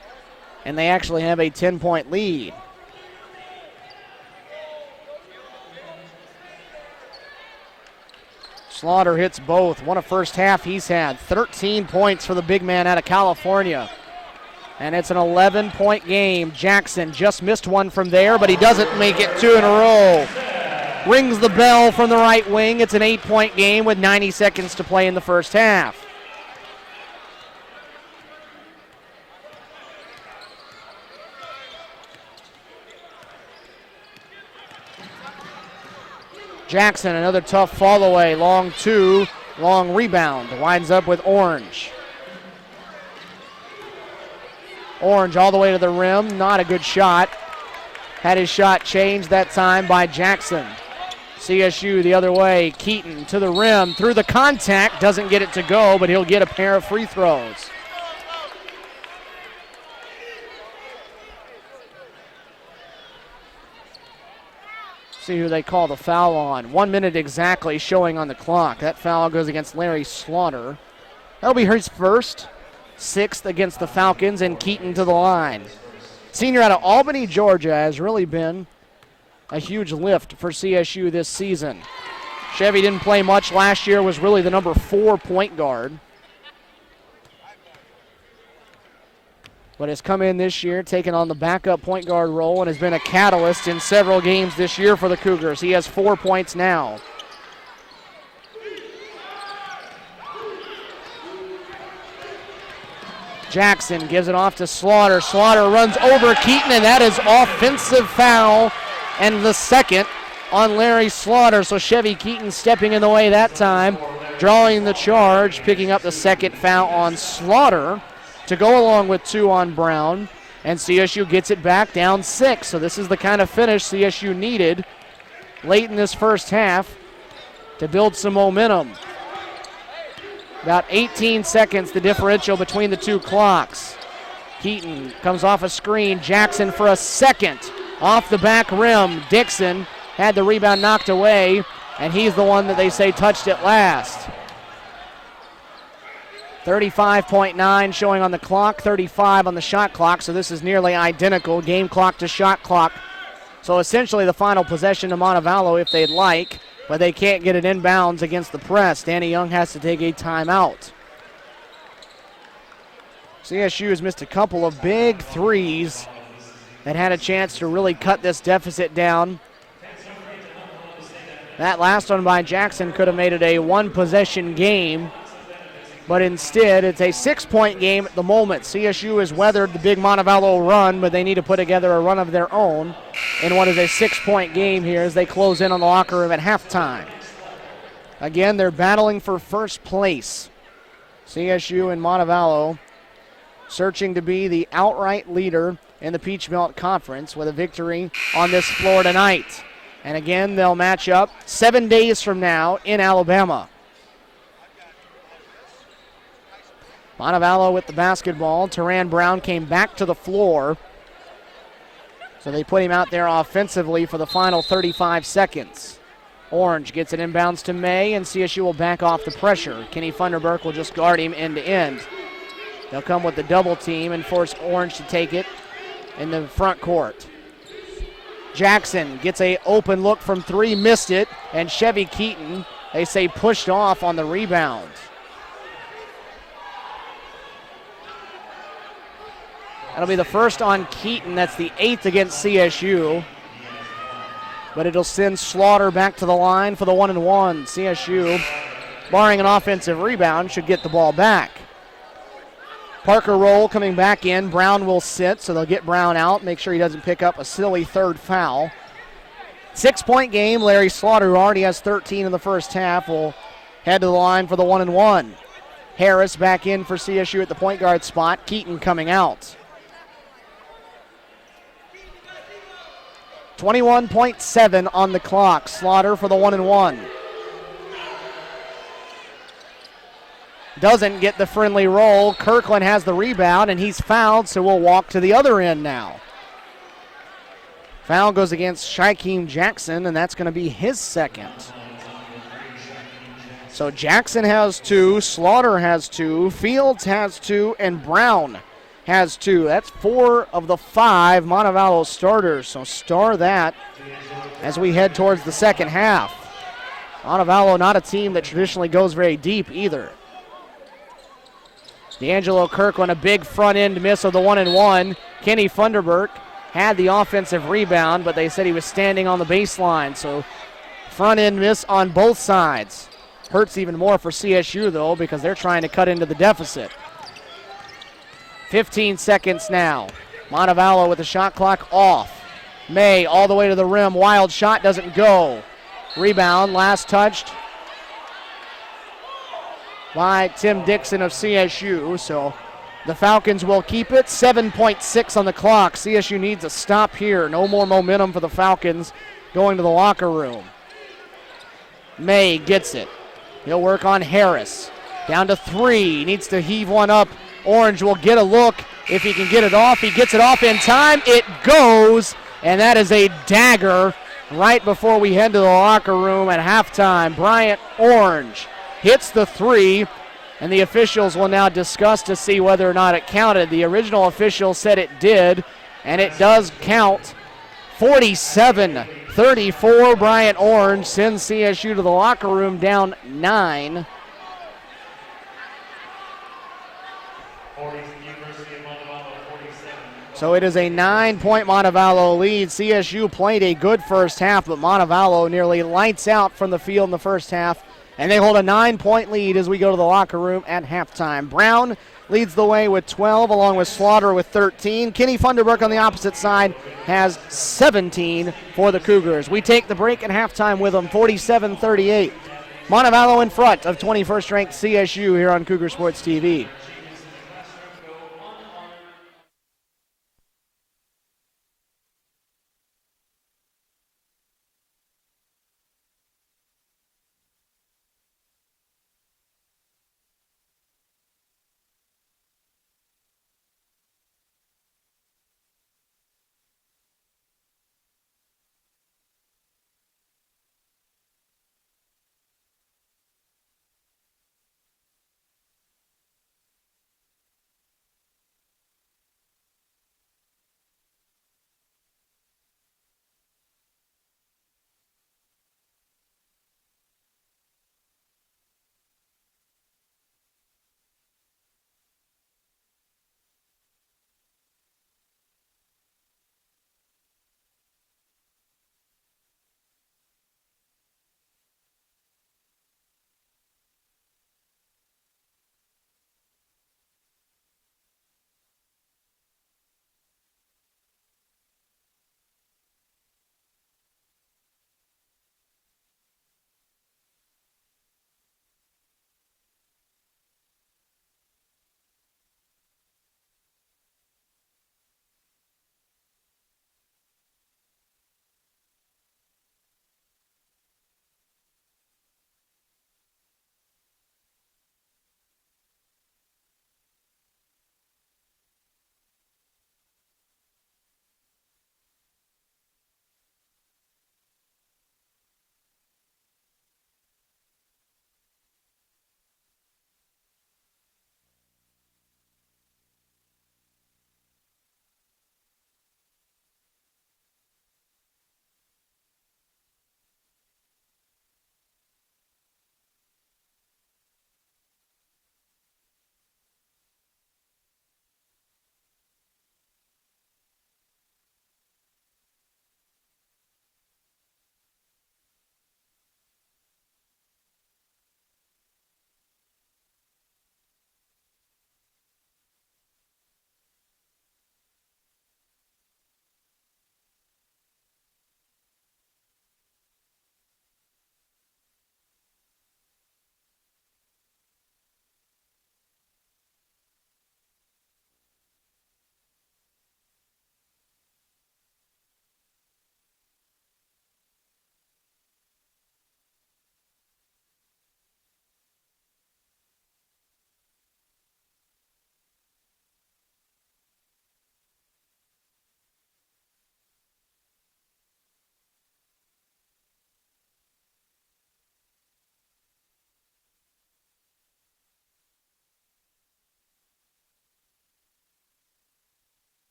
and they actually have a 10-point lead. Slaughter hits both. One of first half he's had. 13 points for the big man out of California. And it's an 11-point game. Jackson just missed one from there, but he doesn't make it 2 in a row. Rings the bell from the right wing. It's an 8-point game with 90 seconds to play in the first half. Jackson, another tough fall away. Long 2, long rebound. Winds up with Orange. Orange all the way to the rim. Not a good shot. Had his shot changed that time by Jackson. CSU the other way. Keaton to the rim. Through the contact. Doesn't get it to go, but he'll get a pair of free throws. See who they call the foul on. 1 minute exactly showing on the clock. That foul goes against Larry Slaughter. That'll be his first. 6th against the Falcons, and Keaton to the line. Senior out of Albany, Georgia, has really been a huge lift for CSU this season. Chevy didn't play much last year, was really the number 4 point guard. But has come in this year, taken on the backup point guard role, and has been a catalyst in several games this year for the Cougars. He has 4 points now. Jackson gives it off to Slaughter. Slaughter runs over Keaton, and that is offensive foul, and the second on Larry Slaughter. So Chevy Keaton stepping in the way that time, drawing the charge, picking up the second foul on Slaughter to go along with 2 on Brown, and CSU gets it back down 6. So this is the kind of finish CSU needed late in this first half to build some momentum. About 18 seconds, the differential between the 2 clocks. Keaton comes off a screen. Jackson for a second. Off the back rim. Dixon had the rebound knocked away, and he's the one that they say touched it last. 35.9 showing on the clock, 35 on the shot clock, so this is nearly identical, game clock to shot clock. So essentially the final possession to Montevallo if they'd like, but they can't get it inbounds against the press. Danny Young has to take a timeout. CSU has missed a couple of big threes that had a chance to really cut this deficit down. That last one by Jackson could have made it a 1-possession game, but instead it's a 6-point game at the moment. CSU has weathered the big Montevallo run, but they need to put together a run of their own in what is a 6-point game here as they close in on the locker room at halftime. Again, they're battling for first place. CSU and Montevallo searching to be the outright leader in the Peach Belt Conference with a victory on this floor tonight. And again, they'll match up 7 days from now in Alabama. Montevallo with the basketball. Teran Brown came back to the floor So they put him out there offensively for the final 35 seconds. Orange gets it inbounds to May, and CSU will back off the pressure. Kenny Funderburk will just guard him end to end. They'll come with the double team and force Orange to take it in the front court. Jackson gets a open look from three, missed it, and Chevy Keaton, they say, pushed off on the rebound. That'll be the first on Keaton. That's the 8th against CSU. But it'll send Slaughter back to the line for the 1-and-1. CSU, barring an offensive rebound, should get the ball back. Parker Roll coming back in. Brown will sit, so they'll get Brown out, make sure he doesn't pick up a silly third foul. 6-point game. Larry Slaughter, who already has 13 in the first half, will head to the line for the 1-and-1. Harris back in for CSU at the point guard spot. Keaton coming out. 21.7 on the clock. Slaughter for the 1-and-1. Doesn't get the friendly roll. Kirkland has the rebound, and he's fouled, so we'll walk to the other end now. Foul goes against Shaquem Jackson, and that's going to be his second. So Jackson has 2, Slaughter has 2, Fields has 2, and Brown has 2. That's 4 of the 5 Montevallo starters, so star that as we head towards the second half. Montevallo, not a team that traditionally goes very deep either. D'Angelo Kirkland, a big front end miss of the 1-and-1. Kenny Funderburk had the offensive rebound, but they said he was standing on the baseline, so front end miss on both sides. Hurts even more for CSU, though, because they're trying to cut into the deficit. 15 seconds now. Montevallo with the shot clock off. May all the way to the rim. Wild shot doesn't go. Rebound, last touched by Tim Dixon of CSU. So the Falcons will keep it. 7.6 on the clock. CSU needs a stop here. No more momentum for the Falcons going to the locker room. May gets it. He'll work on Harris. Down to 3. He needs to heave one up. Orange will get a look if he can get it off. He gets it off in time. It goes, and that is a dagger right before we head to the locker room at halftime. Bryant Orange hits the 3, and the officials will now discuss to see whether or not it counted. The original official said it did, and it does count. 47-34, Bryant Orange sends CSU to the locker room down 9. So it is a 9-point Montevallo lead. CSU played a good first half, but Montevallo nearly lights out from the field in the first half, and they hold a 9-point lead as we go to the locker room at halftime. Brown leads the way with 12, along with Slaughter with 13. Kenny Funderburk on the opposite side has 17 for the Cougars. We take the break at halftime with them, 47-38. Montevallo in front of 21st-ranked CSU here on Cougar Sports TV.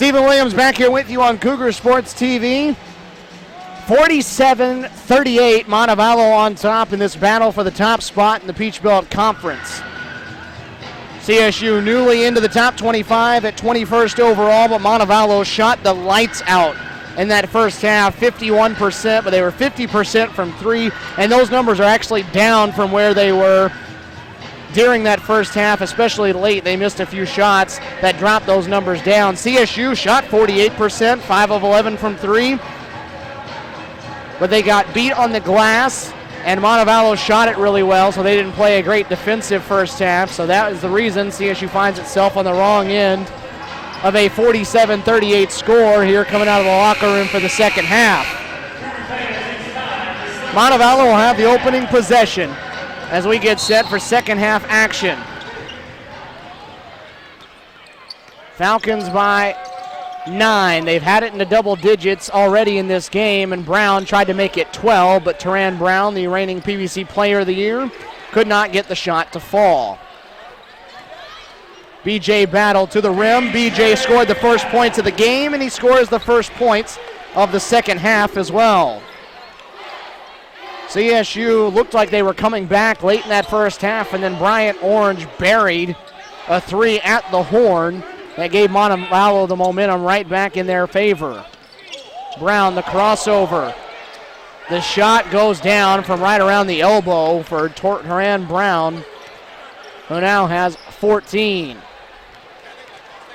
Stephen Williams back here with you on Cougar Sports TV. 47-38, Montevallo on top in this battle for the top spot in the Peach Belt Conference. CSU newly into the top 25 at 21st overall, but Montevallo shot the lights out in that first half, 51%, but they were 50% from three, and those numbers are actually down from where they were during that first half, especially late. They missed a few shots that dropped those numbers down. CSU shot 48%, 5 of 11 from three, but they got beat on the glass, and Montevallo shot it really well, so they didn't play a great defensive first half, so that is the reason CSU finds itself on the wrong end of a 47-38 score here coming out of the locker room for the second half. Montevallo will have the opening possession as we get set for second half action. Falcons by 9. They've had it in the double digits already in this game, and Brown tried to make it 12, but Teran Brown, the reigning PVC Player of the Year, could not get the shot to fall. BJ Battle to the rim. BJ scored the first points of the game, and he scores the first points of the second half as well. CSU looked like they were coming back late in that first half, and then Bryant Orange buried a three at the horn that gave Montevallo the momentum right back in their favor. Brown, the crossover. The shot goes down from right around the elbow for Teran Brown, who now has 14.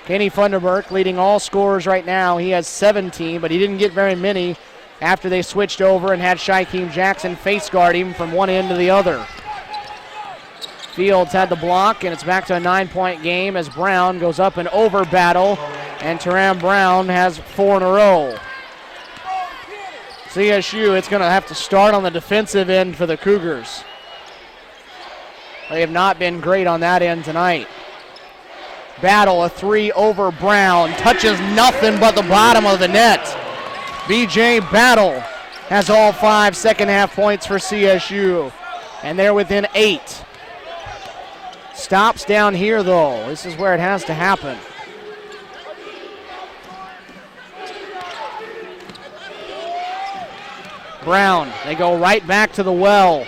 Kenny Funderburk leading all scorers right now. He has 17, but he didn't get very many after they switched over and had Shaquem Jackson face guard him from one end to the other. Fields had the block, and it's back to a 9-point game as Brown goes up and over Battle, and Teran Brown has 4 in a row. CSU, it's going to have to start on the defensive end for the Cougars. They have not been great on that end tonight. Battle, a three over Brown, touches nothing but the bottom of the net. BJ Battle has all 5 second half points for CSU, and they're within 8. Stops down here though. This is where it has to happen. Brown, they go right back to the well.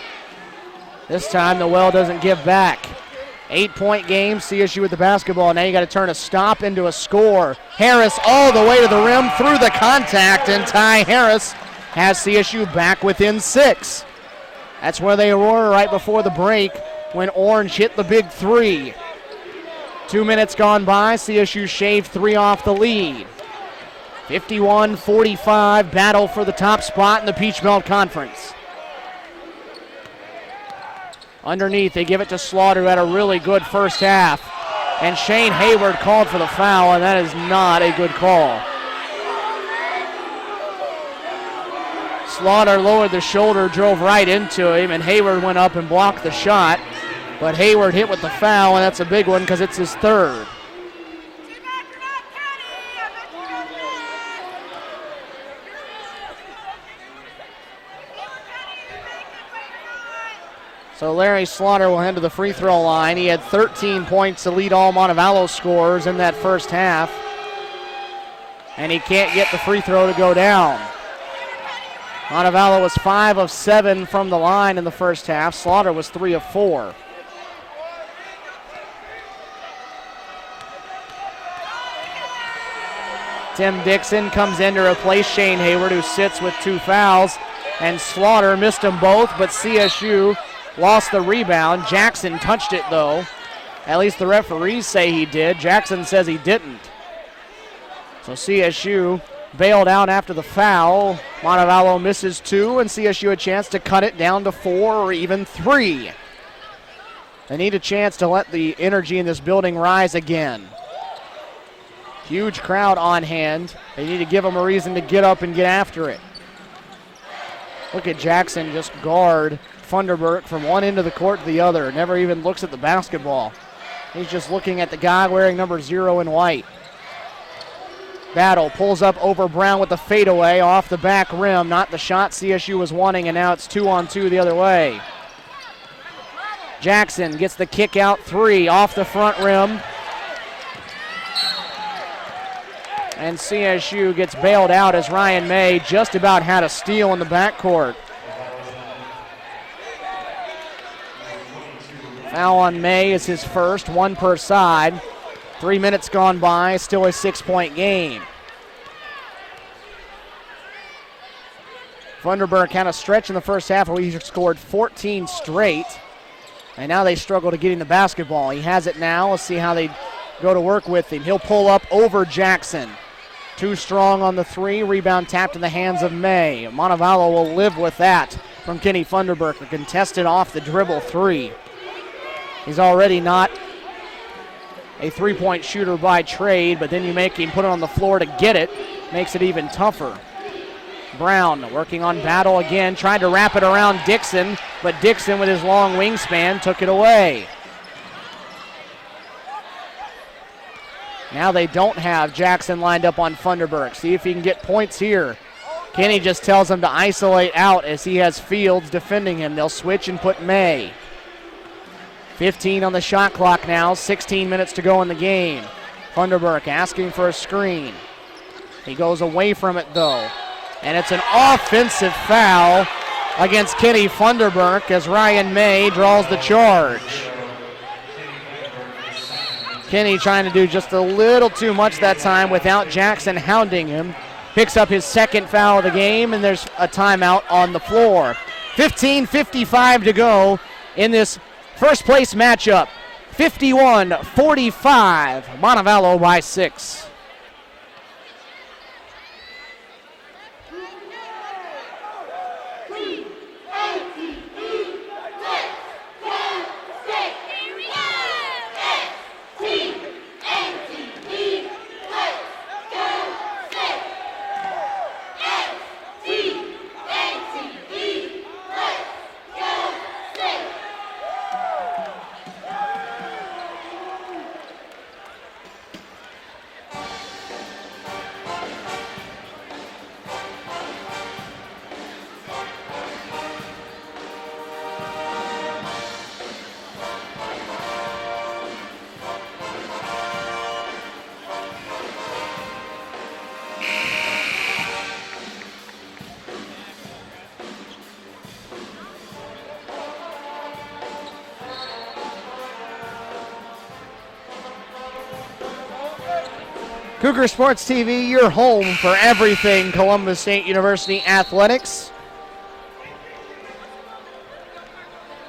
This time the well doesn't give back. 8-point game, CSU with the basketball. Now you got to turn a stop into a score. Harris all the way to the rim through the contact, and Ty Harris has CSU back within 6. That's where they were right before the break when Orange hit the big three. 2 minutes gone by, CSU shaved 3 off the lead. 51-45, battle for the top spot in the Peach Belt Conference. Underneath, they give it to Slaughter, who had a really good first half. And Shane Hayward called for the foul, and that is not a good call. Slaughter lowered the shoulder, drove right into him, and Hayward went up and blocked the shot. But Hayward hit with the foul, and that's a big one because it's his 3rd. So Larry Slaughter will head to the free throw line. He had 13 points to lead all Montevallo scorers in that first half. And he can't get the free throw to go down. Montevallo was 5 of 7 from the line in the first half. Slaughter was 3 of 4. Tim Dixon comes in to replace Shane Hayward, who sits with 2 fouls. And Slaughter missed them both, but CSU lost the rebound. Jackson touched it, though. At least the referees say he did. Jackson says he didn't. So CSU bailed out after the foul. Montevallo misses 2, and CSU a chance to cut it down to 4 or even 3. They need a chance to let the energy in this building rise again. Huge crowd on hand. They need to give them a reason to get up and get after it. Look at Jackson just guard Funderburk from one end of the court to the other. Never even looks at the basketball. He's just looking at the guy wearing number 0 in white. Battle pulls up over Brown with the fadeaway off the back rim. Not the shot CSU was wanting, and now it's 2-on-2 the other way. Jackson gets the kick out 3 off the front rim. And CSU gets bailed out as Ryan May just about had a steal in the backcourt. Foul on May is his first, one per side. 3 minutes gone by, still a 6-point game. Funderburk had a stretch in the first half where he scored 14 straight. And now they struggle to get in the basketball. He has it now. Let's see how they go to work with him. He'll pull up over Jackson. Too strong on the three. Rebound tapped in the hands of May. Montevallo will live with that from Kenny Funderburk. A contested off the dribble three. He's already not a three-point shooter by trade, but then you make him put it on the floor to get it. Makes it even tougher. Brown working on Battle again, trying to wrap it around Dixon, but Dixon with his long wingspan took it away. Now they don't have Jackson lined up on Funderburk. See if he can get points here. Kenny just tells him to isolate out as he has Fields defending him. They'll switch and put May. 15 on the shot clock now, 16 minutes to go in the game. Funderburk asking for a screen. He goes away from it though. And it's an offensive foul against Kenny Funderburk as Ryan May draws the charge. Kenny trying to do just a little too much that time without Jackson hounding him. Picks up his second foul of the game, and there's a timeout on the floor. 15:55 to go in this first place matchup. 51-45, Montevallo by 6. Cougar Sports TV, your home for everything Columbus State University athletics.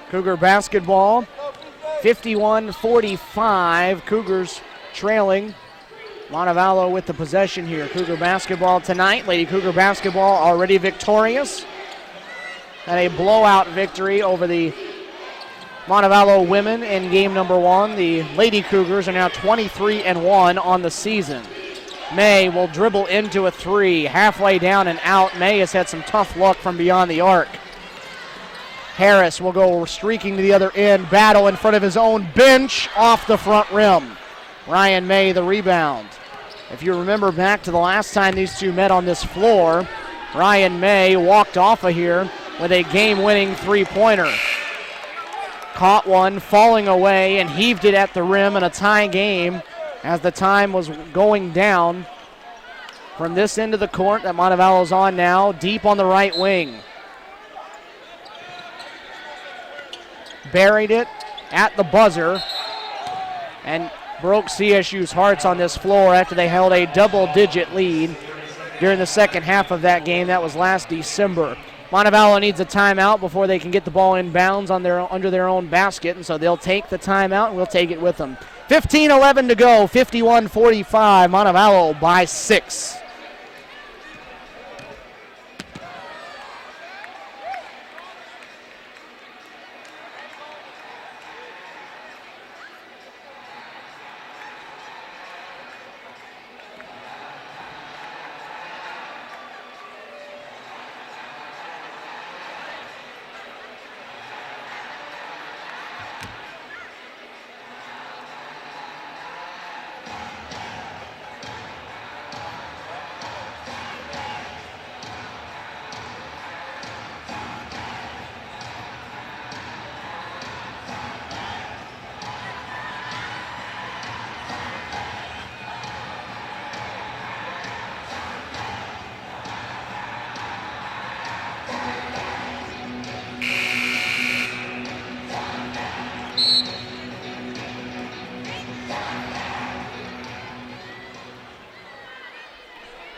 Cougar basketball, 51-45. Cougars trailing. Montevallo with the possession here. Cougar basketball tonight. Lady Cougar basketball already victorious. Had a blowout victory over the Montevallo women in game number 1. The Lady Cougars are now 23-1 on the season. May will dribble into a three, halfway down and out. May has had some tough luck from beyond the arc. Harris will go streaking to the other end, Battle in front of his own bench, off the front rim. Ryan May the rebound. If you remember back to the last time these two met on this floor, Ryan May walked off of here with a game-winning three-pointer. Caught one falling away and heaved it at the rim in a tie game as the time was going down from this end of the court that Montevallo's on now, deep on the right wing. Buried it at the buzzer and broke CSU's hearts on this floor after they held a double-digit lead during the second half of that game. That was last December. Montevallo needs a timeout before they can get the ball in bounds on under their own basket, and so they'll take the timeout, and we'll take it with them. 15:11 to go, 51-45, Montevallo by 6.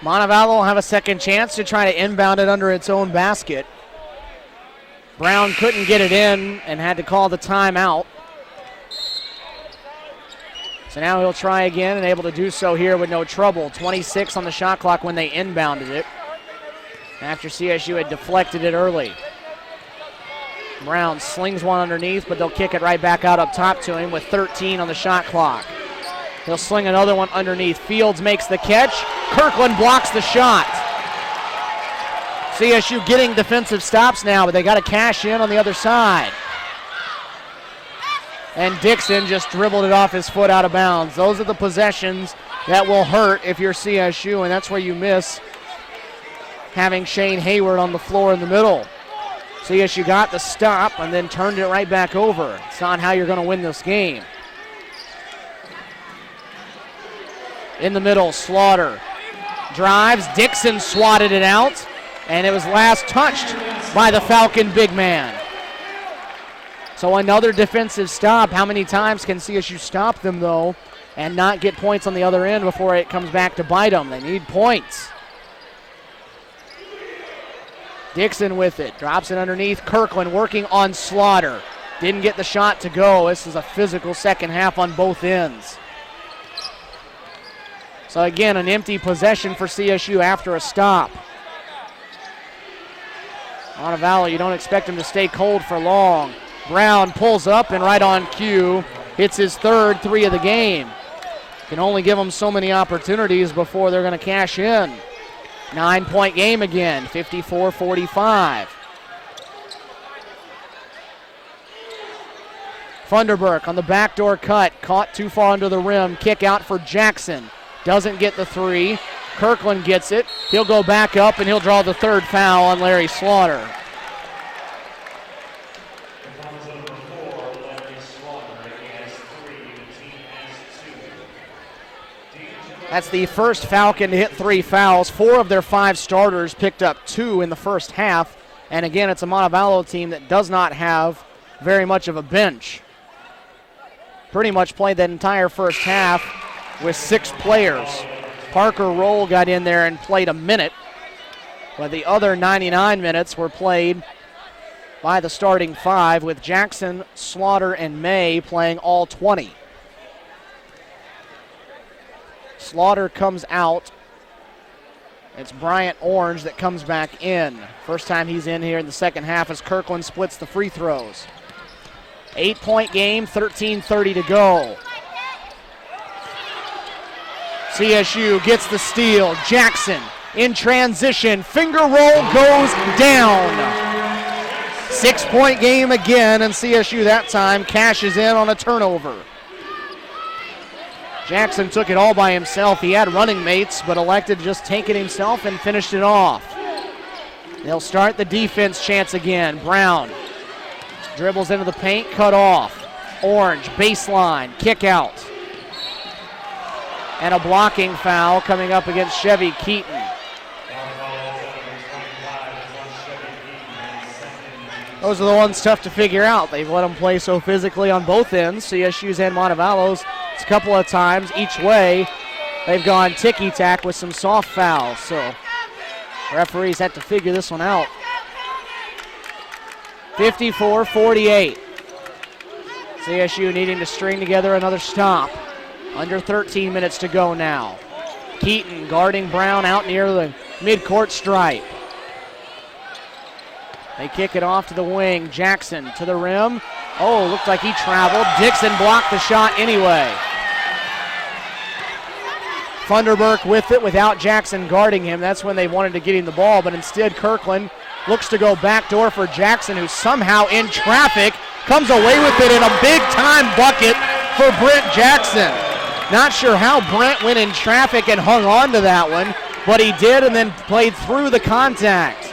Montevallo will have a second chance to try to inbound it under its own basket. Brown couldn't get it in and had to call the timeout. So now he'll try again and able to do so here with no trouble. 26 on the shot clock when they inbounded it, after CSU had deflected it early. Brown slings one underneath, but they'll kick it right back out up top to him with 13 on the shot clock. He'll sling another one underneath. Fields makes the catch. Kirkland blocks the shot. CSU getting defensive stops now, but they got to cash in on the other side. And Dixon just dribbled it off his foot out of bounds. Those are the possessions that will hurt if you're CSU, and that's where you miss having Shane Hayward on the floor in the middle. CSU got the stop and then turned it right back over. It's not how you're going to win this game. In the middle, Slaughter drives. Dixon swatted it out, and it was last touched by the Falcon big man. So another defensive stop. How many times can CSU stop them, though, and not get points on the other end before it comes back to bite them? They need points. Dixon with it. Drops it underneath. Kirkland working on Slaughter. Didn't get the shot to go. This is a physical second half on both ends. So again, an empty possession for CSU after a stop. Montevallo, you don't expect him to stay cold for long. Brown pulls up and right on cue hits his third three of the game. Can only give them so many opportunities before they're going to cash in. 9-point game again, 54-45. Funderburk on the backdoor cut, caught too far under the rim. Kick out for Jackson. Doesn't get the three. Kirkland gets it. He'll go back up and he'll draw the third foul on Larry Slaughter. That's the first Falcon to hit 3 fouls. 4 of their 5 starters picked up 2 in the first half. And again, it's a Montevallo team that does not have very much of a bench. Pretty much played that entire first half with 6 players. Parker Roll got in there and played a minute, but the other 99 minutes were played by the starting 5, with Jackson, Slaughter, and May playing all 20. Slaughter comes out. It's Bryant Orange that comes back in. First time he's in here in the second half as Kirkland splits the free throws. 8-point game, 13:30 to go. CSU gets the steal. Jackson in transition. Finger roll goes down. 6-point game again, and CSU that time cashes in on a turnover. Jackson took it all by himself. He had running mates, but elected to just take it himself and finished it off. They'll start the defense chance again. Brown dribbles into the paint, cut off. Orange, baseline, kick out. And a blocking foul coming up against Chevy Keaton. Those are the ones tough to figure out. They've let them play so physically on both ends, CSU's and Montevallo's. It's a couple of times each way they've gone ticky-tack with some soft fouls. So referees had to figure this one out. 54-48. CSU needing to string together another stop. Under 13 minutes to go now. Keaton guarding Brown out near the midcourt stripe. They kick it off to the wing. Jackson to the rim. Oh, looked like he traveled. Dixon blocked the shot anyway. Funderburk with it without Jackson guarding him. That's when they wanted to get him the ball, but instead Kirkland looks to go backdoor for Jackson, who somehow in traffic comes away with it in a big-time bucket for Brent Jackson. Not sure how Brent went in traffic and hung on to that one, but he did and then played through the contact.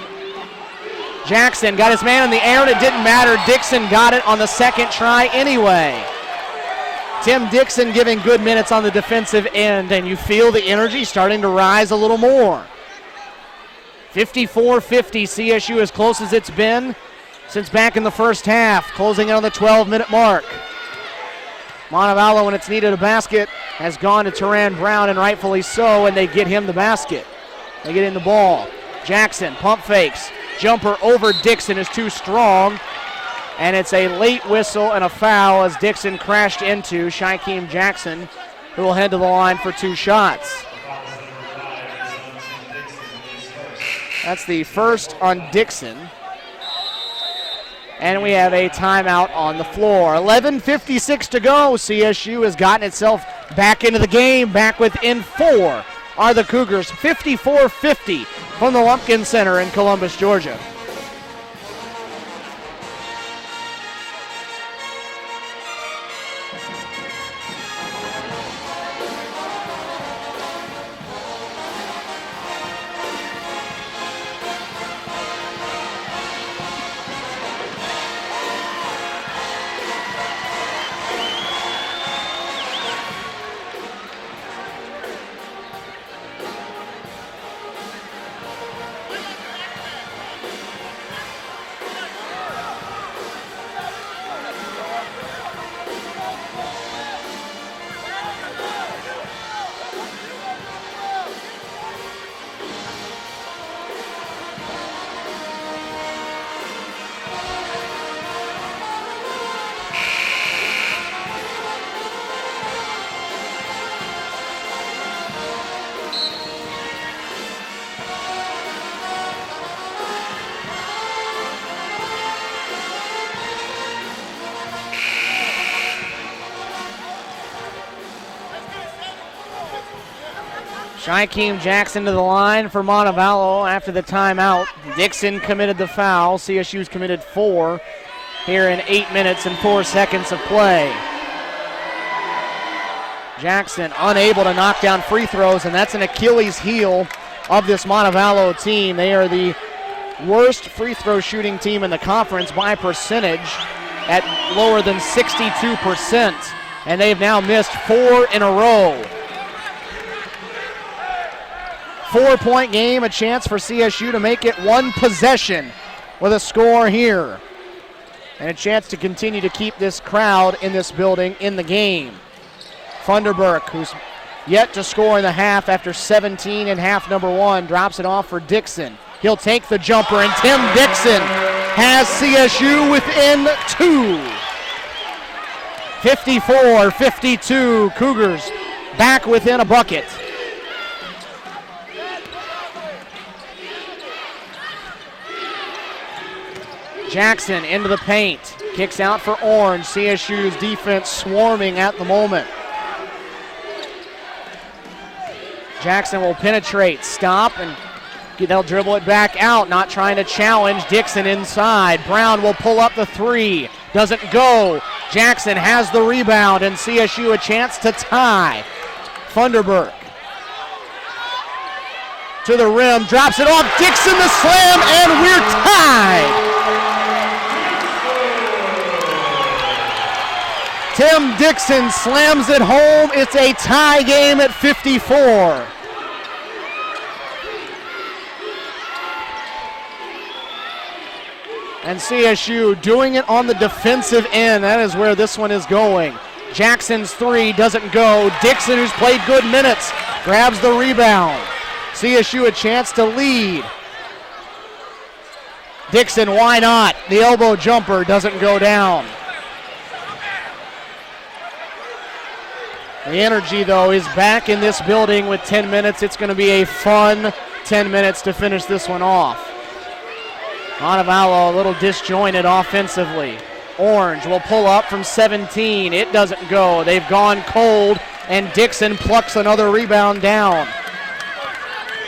Jackson got his man in the air and it didn't matter. Dixon got it on the second try anyway. Tim Dixon giving good minutes on the defensive end, and you feel the energy starting to rise a little more. 54-50, CSU as close as it's been since back in the first half, closing in on the 12-minute mark. Montevallo, when it's needed a basket, has gone to Teran Brown, and rightfully so, and they get him the basket. They get in the ball. Jackson pump fakes. Jumper over Dixon is too strong. And it's a late whistle and a foul as Dixon crashed into Shaquem Jackson, who will head to the line for 2 shots. That's the first on Dixon. And we have a timeout on the floor. 11:56 to go. CSU has gotten itself back into the game. Back within 4 are the Cougars. 54-50 from the Lumpkin Center in Columbus, Georgia. Shaquem Jackson to the line for Montevallo after the timeout. Dixon committed the foul. CSU's committed 4 here in 8 minutes and 4 seconds of play. Jackson unable to knock down free throws, and that's an Achilles heel of this Montevallo team. They are the worst free throw shooting team in the conference by percentage at lower than 62%, and they've now missed 4 in a row. 4-point game, a chance for CSU to make it 1 possession with a score here. And a chance to continue to keep this crowd in this building in the game. Funderburk, who's yet to score in the half after 17 in half number 1, drops it off for Dixon. He'll take the jumper, and Tim Dixon has CSU within 2. 54-52, Cougars back within a bucket. Jackson into the paint, kicks out for Orange. CSU's defense swarming at the moment. Jackson will penetrate, stop, and they'll dribble it back out, not trying to challenge. Dixon inside. Brown will pull up the 3. Doesn't go. Jackson has the rebound, and CSU a chance to tie. Funderburk to the rim, drops it off. Dixon the slam, and we're tied. Tim Dixon slams it home. It's a tie game at 54. And CSU doing it on the defensive end. That is where this one is going. Jackson's 3 doesn't go. Dixon, who's played good minutes, grabs the rebound. CSU a chance to lead. Dixon, why not? The elbow jumper doesn't go down. The energy, though, is back in this building with 10 minutes. It's going to be a fun 10 minutes to finish this one off. Montevallo a little disjointed offensively. Orange will pull up from 17. It doesn't go. They've gone cold, and Dixon plucks another rebound down.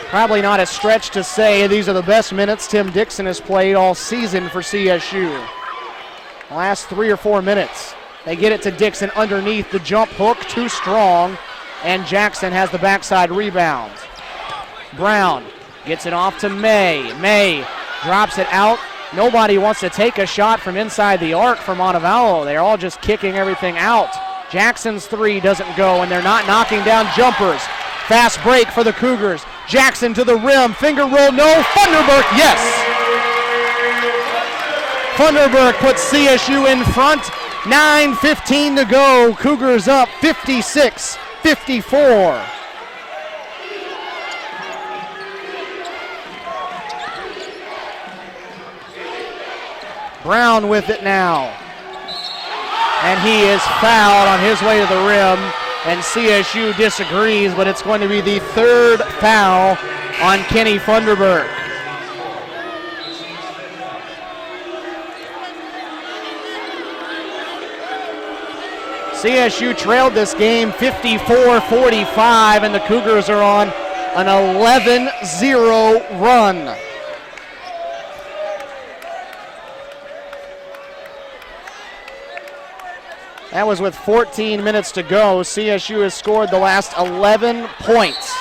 Probably not a stretch to say these are the best minutes Tim Dixon has played all season for CSU. The last 3 or 4 minutes. They get it to Dixon underneath. The jump hook, too strong, and Jackson has the backside rebound. Brown gets it off to May. May drops it out. Nobody wants to take a shot from inside the arc for Montevallo. They're all just kicking everything out. Jackson's 3 doesn't go, and they're not knocking down jumpers. Fast break for the Cougars. Jackson to the rim. Finger roll, no. Funderburk, yes. Funderburk puts CSU in front. 9:15 to go. Cougars up 56-54. Brown with it now. And he is fouled on his way to the rim, and CSU disagrees, but it's going to be the third foul on Kenny Funderburk. CSU trailed this game 54-45, and the Cougars are on an 11-0 run. That was with 14 minutes to go. CSU has scored the last 11 points.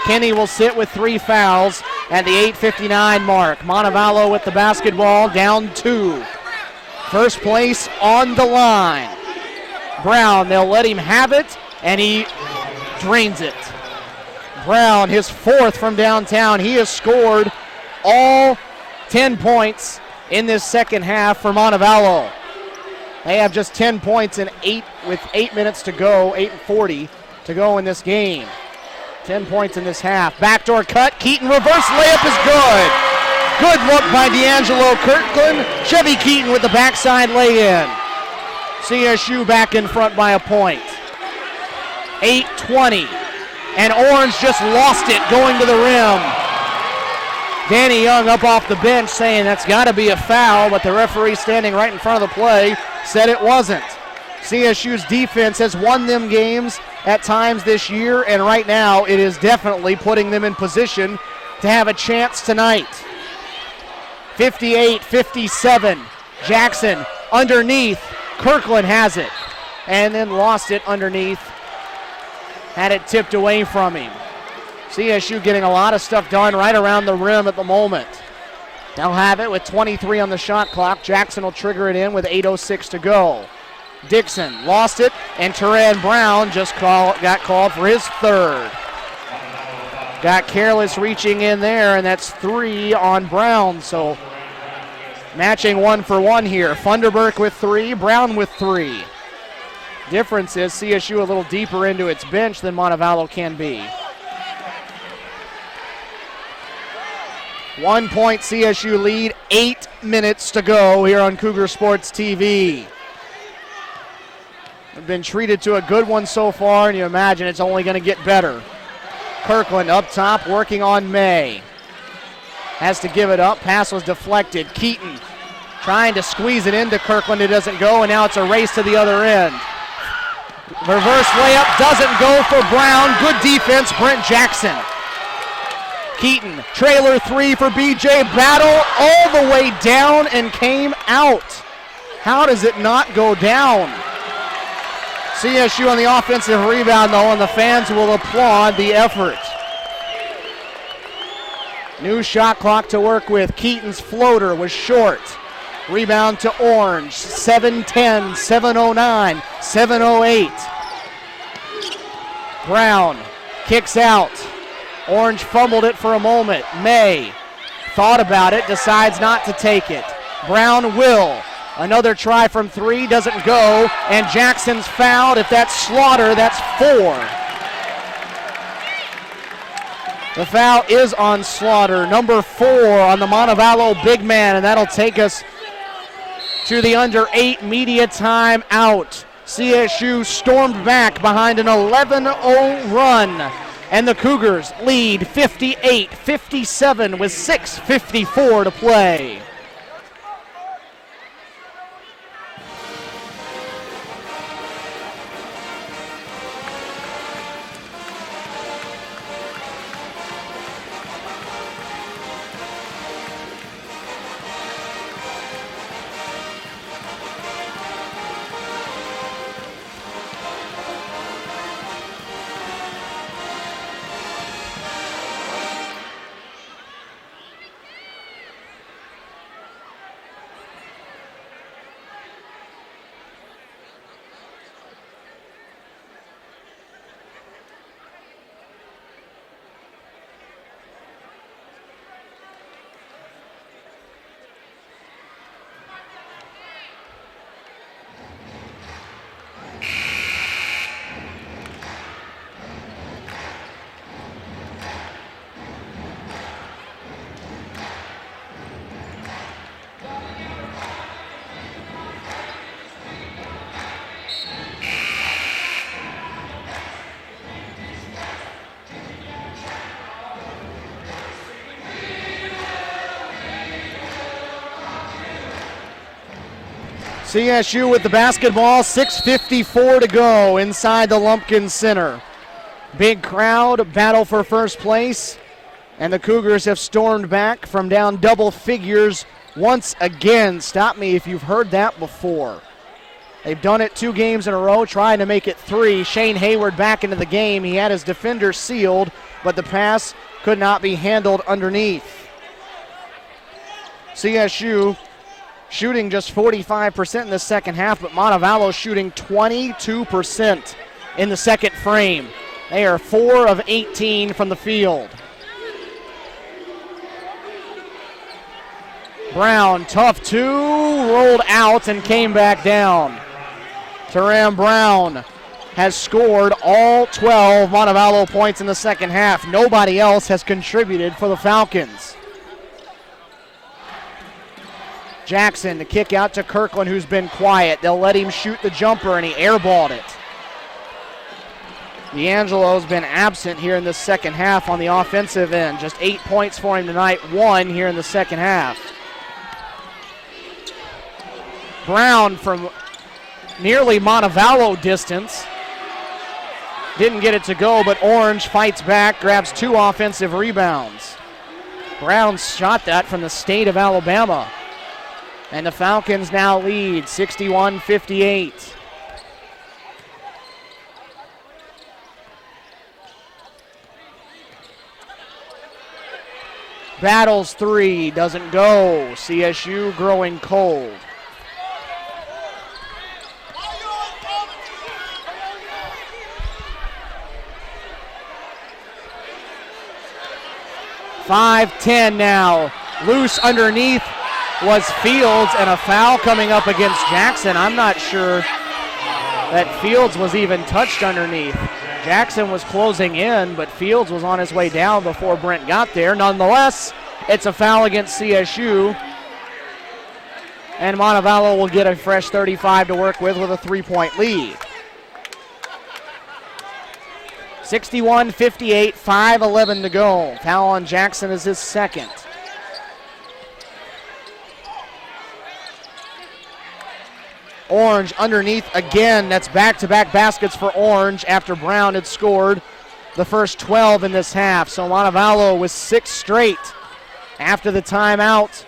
Kenny will sit with 3 fouls at the 8:59 mark. Montevallo with the basketball, down 2. First place on the line. Brown, they'll let him have it, and he drains it. Brown, his 4th from downtown. He has scored all 10 points in this second half for Montevallo. They have just 10 points in with 8 minutes to go, 8:40 to go in this game. 10 points in this half. Backdoor cut, Keaton reverse layup is good. Good look by D'Angelo Kirkland. Chevy Keaton with the backside lay-in. CSU back in front by a point. 8:20, and Orange just lost it going to the rim. Danny Young up off the bench saying that's got to be a foul, but the referee standing right in front of the play said it wasn't. CSU's defense has won them games at times this year, and right now it is definitely putting them in position to have a chance tonight. 58-57, Jackson underneath. Kirkland has it, and then lost it underneath. Had it tipped away from him. CSU getting a lot of stuff done right around the rim at the moment. They'll have it with 23 on the shot clock. Jackson will trigger it in with 8:06 to go. Dixon lost it, and Teran Brown just got called for his 3rd. Got careless reaching in there, and that's 3 on Brown. So matching 1 for 1 here. Funderburk with 3, Brown with 3. Difference is CSU a little deeper into its bench than Montevallo can be. 1 point CSU lead, 8 minutes to go here on Cougar Sports TV. We've been treated to a good one so far, and you imagine it's only going to get better. Kirkland up top working on May. Has to give it up. Pass was deflected. Keaton trying to squeeze it into Kirkland. It doesn't go, and now it's a race to the other end. Reverse layup doesn't go for Brown. Good defense, Brent Jackson. Keaton, trailer 3 for BJ. Battle all the way down and came out. How does it not go down? CSU on the offensive rebound, though, and the fans will applaud the effort. New shot clock to work with. Keaton's floater was short. Rebound to Orange. 7:10, 7:09, 7:08. Brown kicks out. Orange fumbled it for a moment. May thought about it, decides not to take it. Brown will. Another try from 3, doesn't go, and Jackson's fouled. If that's Slaughter, that's 4. The foul is on Slaughter, number 4 on the Montevallo big man, and that'll take us to the under 8 media time out. CSU stormed back behind an 11-0 run, and the Cougars lead 58-57 with 6:54 to play. CSU with the basketball, 6:54 to go inside the Lumpkin Center. Big crowd, battle for first place, and the Cougars have stormed back from down double figures once again. Stop me if you've heard that before. They've done it 2 games in a row, trying to make it 3. Shane Hayward back into the game. He had his defender sealed, but the pass could not be handled underneath. CSU shooting just 45% in the second half, but Montevallo shooting 22% in the second frame. They are 4 of 18 from the field. Brown, tough 2, rolled out and came back down. Teram Brown has scored all 12 Montevallo points in the second half. Nobody else has contributed for the Falcons. Jackson, the kick out to Kirkland, who's been quiet. They'll let him shoot the jumper, and he airballed it. D'Angelo's been absent here in the second half on the offensive end. Just 8 points for him tonight, 1 here in the second half. Brown from nearly Montevallo distance. Didn't get it to go, but Orange fights back, grabs 2 offensive rebounds. Brown shot that from the state of Alabama. And the Falcons now lead 61-58. Battles 3, doesn't go. CSU growing cold. .5-10 now. Loose underneath was Fields, and a foul coming up against Jackson. I'm not sure that Fields was even touched underneath. Jackson was closing in, but Fields was on his way down before Brent got there. Nonetheless, it's a foul against CSU, and Montevallo will get a fresh 35 to work with a 3-point lead. 61-58, 5:11 to go. Foul on Jackson is his second. Orange underneath again. That's back-to-back baskets for Orange after Brown had scored the first 12 in this half. So Montevallo was 6 straight after the timeout,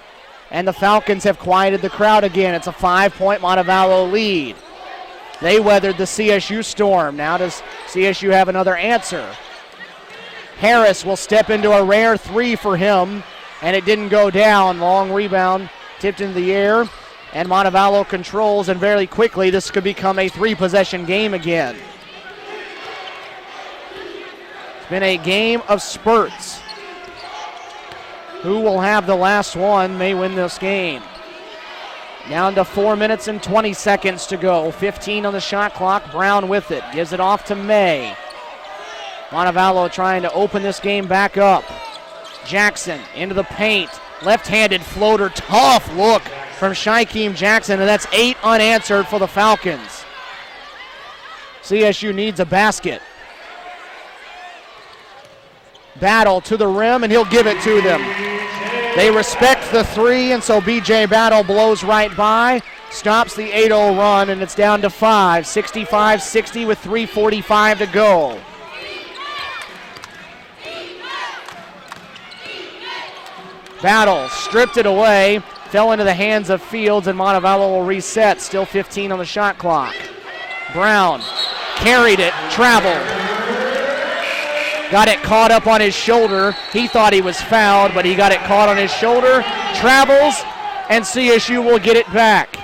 and the Falcons have quieted the crowd again. It's a 5-point Montevallo lead. They weathered the CSU storm. Now does CSU have another answer? Harris will step into a rare 3 for him, and it didn't go down. Long rebound tipped into the air. And Montevallo controls, and very quickly this could become a 3-possession game again. It's been a game of spurts. Who will have the last one may win this game. Down to 4 minutes and 20 seconds to go. 15 on the shot clock. Brown with it. Gives it off to May. Montevallo trying to open this game back up. Jackson into the paint. Left-handed floater. Tough look from Shaquem Jackson, and that's 8 unanswered for the Falcons. CSU needs a basket. Battle to the rim, and he'll give it to them. They respect the 3, and so B.J. Battle blows right by, stops the 8-0 run, and it's down to 5. 65-60 with 3:45 to go. Battle stripped it away. Fell into the hands of Fields, and Montevallo will reset. Still 15 on the shot clock. Brown carried it, traveled. Got it caught up on his shoulder. He thought he was fouled, but he got it caught on his shoulder. Travels, and CSU will get it back.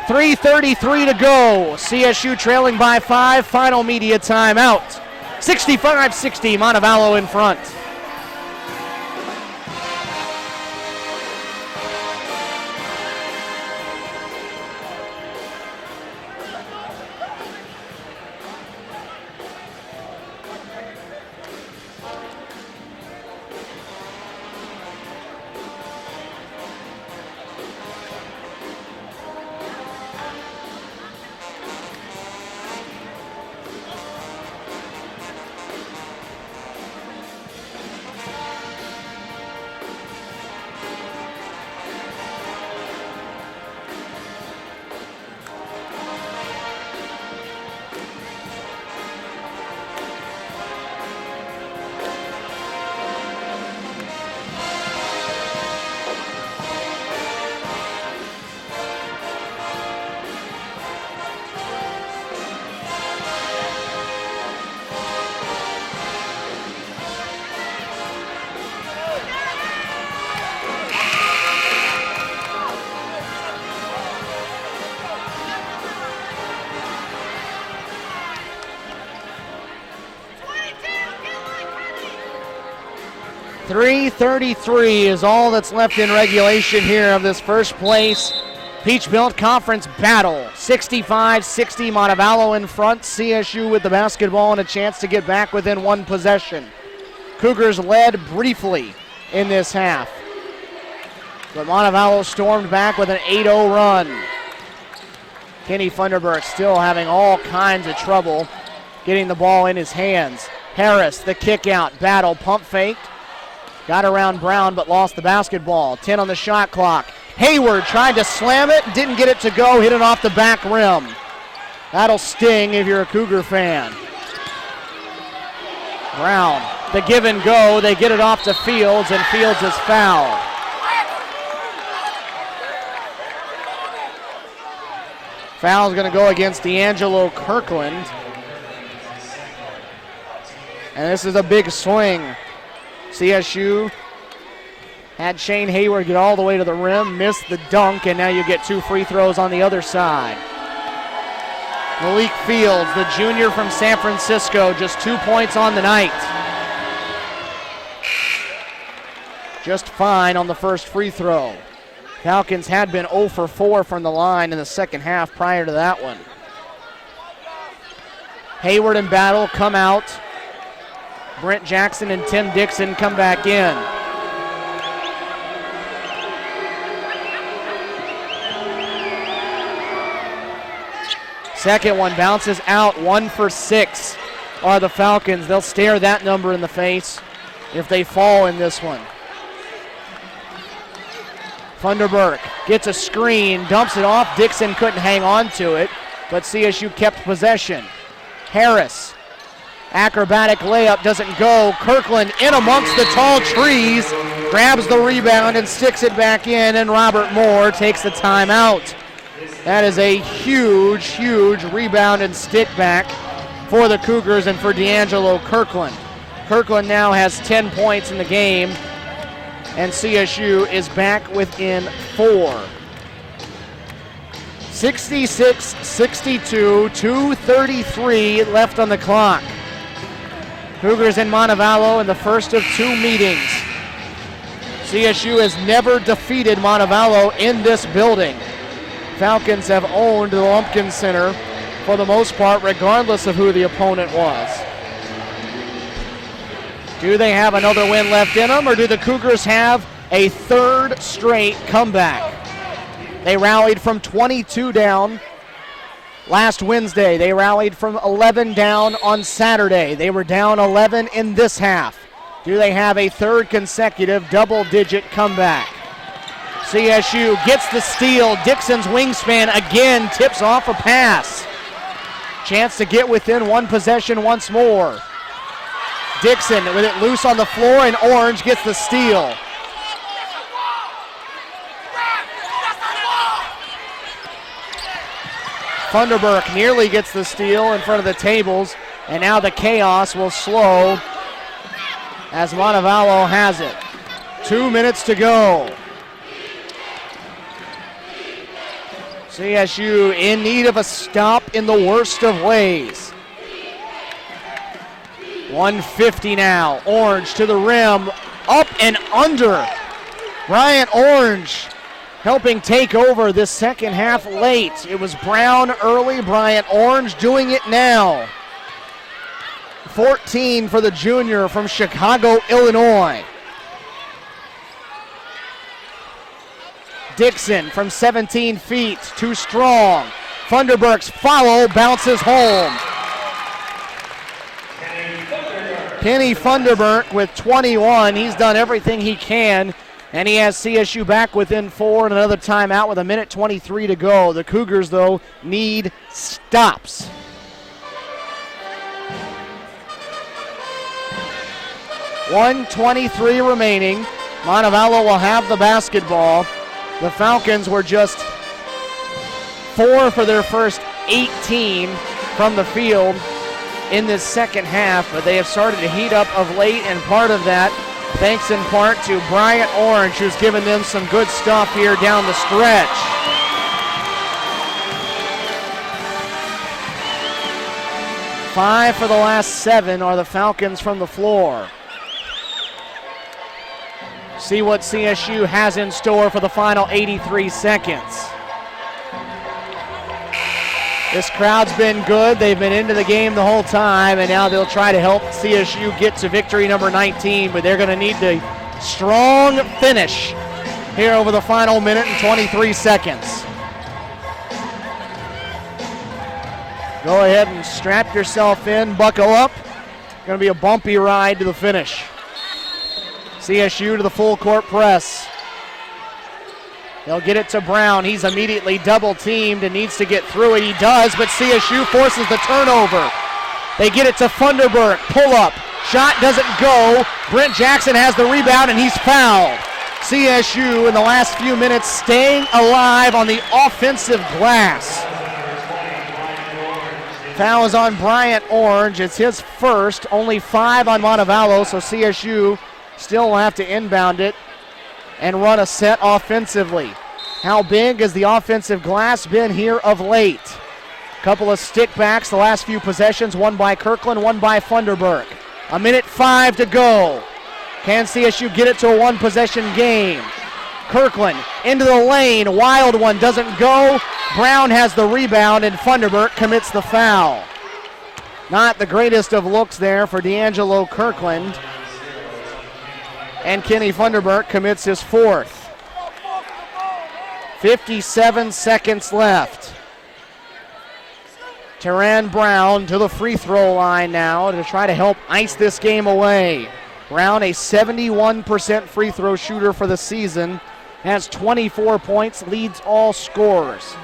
3:33 to go. CSU trailing by 5. Final media timeout. 65-60, Montevallo in front. 3:33 is all that's left in regulation here of this first place Peach Belt Conference battle. 65-60, Montevallo in front. CSU with the basketball and a chance to get back within one possession. Cougars led briefly in this half, but Montevallo stormed back with an 8-0 run. Kenny Funderburk still having all kinds of trouble getting the ball in his hands. Harris, the kick out, battle, pump faked. Got around Brown, but lost the basketball. 10 on the shot clock. Hayward tried to slam it, didn't get it to go, hit it off the back rim. That'll sting if you're a Cougar fan. Brown, the give and go, they get it off to Fields, and Fields is fouled. Foul's going to go against D'Angelo Kirkland. And this is a big swing. CSU had Shane Hayward get all the way to the rim, missed the dunk, and now you get 2 free throws on the other side. Malik Fields, the junior from San Francisco, just 2 points on the night. Just fine on the first free throw. Falcons had been 0 for 4 from the line in the second half prior to that one. Hayward and Battle come out. Brent Jackson and Tim Dixon come back in. Second one bounces out. 1 for 6 are the Falcons. They'll stare that number in the face if they fall in this one. Funderburk gets a screen, dumps it off. Dixon couldn't hang on to it, but CSU kept possession. Harris, acrobatic layup, doesn't go. Kirkland in amongst the tall trees, grabs the rebound and sticks it back in, and Robert Moore takes the timeout. That is a huge, huge rebound and stick back for the Cougars and for D'Angelo Kirkland. Kirkland now has 10 points in the game, and CSU is back within 4. 66-62, 2:33 left on the clock. Cougars in Montevallo in the first of 2 meetings. CSU has never defeated Montevallo in this building. Falcons have owned the Lumpkin Center for the most part, regardless of who the opponent was. Do they have another win left in them, or do the Cougars have a third straight comeback? They rallied from 22 down last Wednesday. They rallied from 11 down on Saturday. They were down 11 in this half. Do they have a third consecutive double-digit comeback? CSU gets the steal. Dixon's wingspan again tips off a pass. Chance to get within one possession once more. Dixon with it loose on the floor, and Orange gets the steal. Funderburk nearly gets the steal in front of the tables, and now the chaos will slow as Montevallo has it. 2 minutes to go. CSU in need of a stop in the worst of ways. 150 now. Orange to the rim, up and under. Bryant Orange helping take over this second half late. It was Brown early, Bryant Orange doing it now. 14 for the junior from Chicago, Illinois. Dixon from 17 feet, too strong. Funderburk's follow bounces home. Kenny Funderburk with 21. He's done everything he can, and he has CSU back within 4 and another timeout with 1:23 to go. The Cougars, though, need stops. .123 remaining. Montevallo will have the basketball. The Falcons were just 4 for their first 18 from the field in this second half, but they have started to heat up of late, and part of that thanks in part to Bryant Orange, who's given them some good stuff here down the stretch. Five for the last 7 are the Falcons from the floor. See what CSU has in store for the final 83 seconds. This crowd's been good. They've been into the game the whole time, and now they'll try to help CSU get to victory number 19, but they're going to need a strong finish here over the final minute and 23 seconds. Go ahead and strap yourself in, buckle up. Going to be a bumpy ride to the finish. CSU to the full court press. They'll get it to Brown. He's immediately double teamed and needs to get through it. He does, but CSU forces the turnover. They get it to Funderburk. Pull up. Shot doesn't go. Brent Jackson has the rebound and he's fouled. CSU in the last few minutes staying alive on the offensive glass. Foul is on Bryant Orange. It's his first. Only 5 on Montevallo, so CSU still will have to inbound it and run a set offensively. How big has the offensive glass been here of late? Couple of stickbacks the last few possessions, one by Kirkland, one by Funderburk. 1:05 to go. Can CSU get it to a one-possession game? Kirkland into the lane, wild one, doesn't go. Brown has the rebound and Funderburk commits the foul. Not the greatest of looks there for D'Angelo Kirkland. And Kenny Funderburk commits his 4th. 57 seconds left. Teran Brown to the free throw line now to try to help ice this game away. Brown, a 71% free throw shooter for the season, has 24 points, leads all scorers.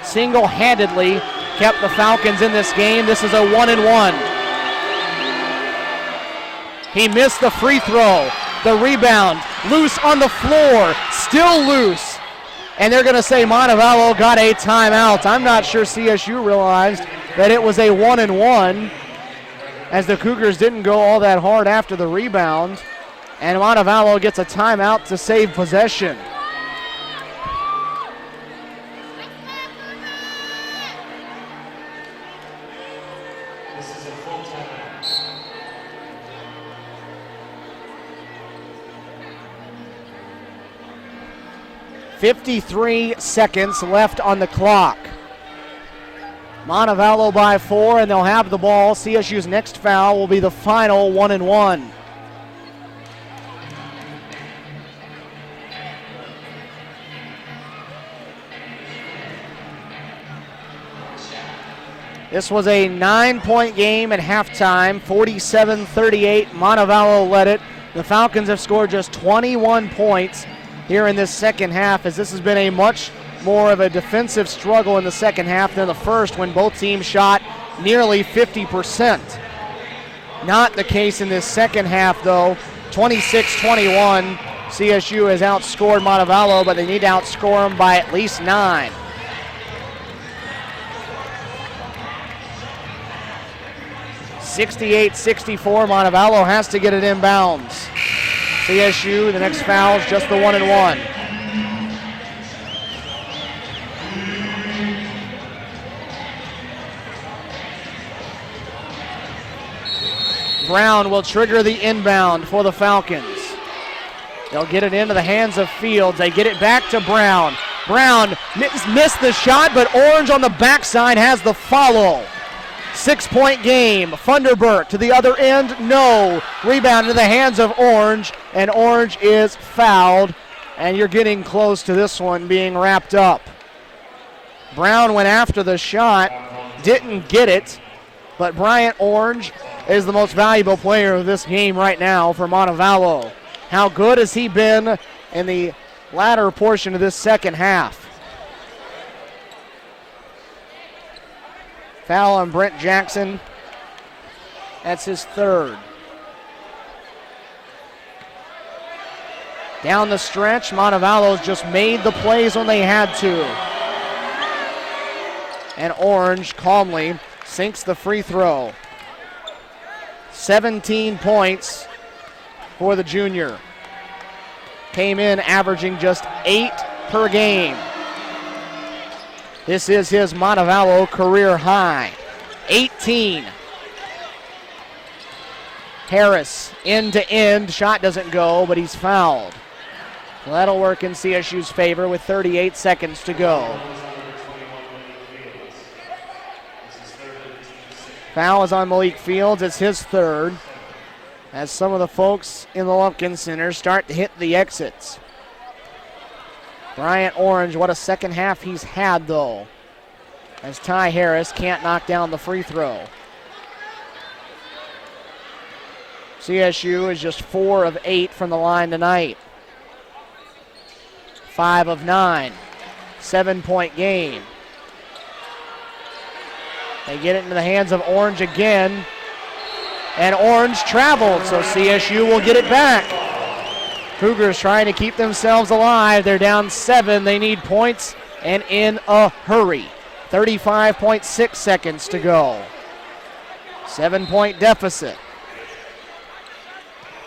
Single-handedly kept the Falcons in this game. This is a 1-and-1. He missed the free throw. The rebound, loose on the floor, still loose. And they're going to say Montevallo got a timeout. I'm not sure CSU realized that it was a 1-and-1 as the Cougars didn't go all that hard after the rebound. And Montevallo gets a timeout to save possession. This is a full timeout. 53 seconds left on the clock. Montevallo by 4, and they'll have the ball. CSU's next foul will be the final 1-and-1. This was a 9-point game at halftime, 47-38. Montevallo led it. The Falcons have scored just 21 points here in this second half, as this has been a much more of a defensive struggle in the second half than the first, when both teams shot nearly 50%. Not the case in this second half, though. 26-21. CSU has outscored Montevallo, but they need to outscore them by at least 9. (68-64). Montevallo has to get it inbounds. CSU, the next foul is just the 1-and-1. Brown will trigger the inbound for the Falcons. They'll get it into the hands of Fields. They get it back to Brown. Brown missed the shot, but Orange on the backside has the follow. 6-point game. Funderburk to the other end. No. Rebound into the hands of Orange, and Orange is fouled. And you're getting close to this one being wrapped up. Brown went after the shot, didn't get it, but Bryant Orange is the most valuable player of this game right now for Montevallo. How good has he been in the latter portion of this second half? Foul on Brent Jackson. That's his 3rd. Down the stretch, Montevallo's just made the plays when they had to. And Orange calmly sinks the free throw. 17 points for the junior. Came in averaging just 8 per game. This is his Montevallo career high. 18. Harris end to end. Shot doesn't go, but he's fouled. Well, that'll work in CSU's favor with 38 seconds to go. Foul is on Malik Fields. It's his third, as some of the folks in the Lumpkin Center start to hit the exits. Bryant Orange, what a second half he's had, though, as Ty Harris can't knock down the free throw. CSU is just 4 of 8 from the line tonight. 5 of 9. 7-point game. They get it into the hands of Orange again. And Orange traveled, so CSU will get it back. Cougars trying to keep themselves alive. They're down 7. They need points and in a hurry. 35.6 seconds to go. 7-point deficit.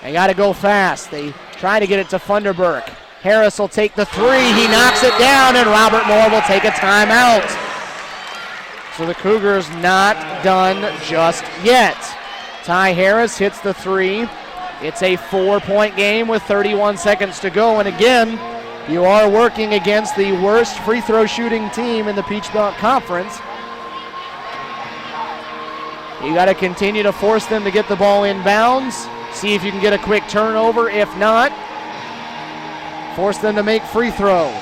They got to go fast. They try to get it to Funderburk. Harris will take the three. He knocks it down, and Robert Moore will take a timeout. So the Cougars not done just yet. Ty Harris hits the three. It's a 4-point game with 31 seconds to go. And again, you are working against the worst free throw shooting team in the Peach Belt Conference. You got to continue to force them to get the ball in bounds. See if you can get a quick turnover. If not, force them to make free throws.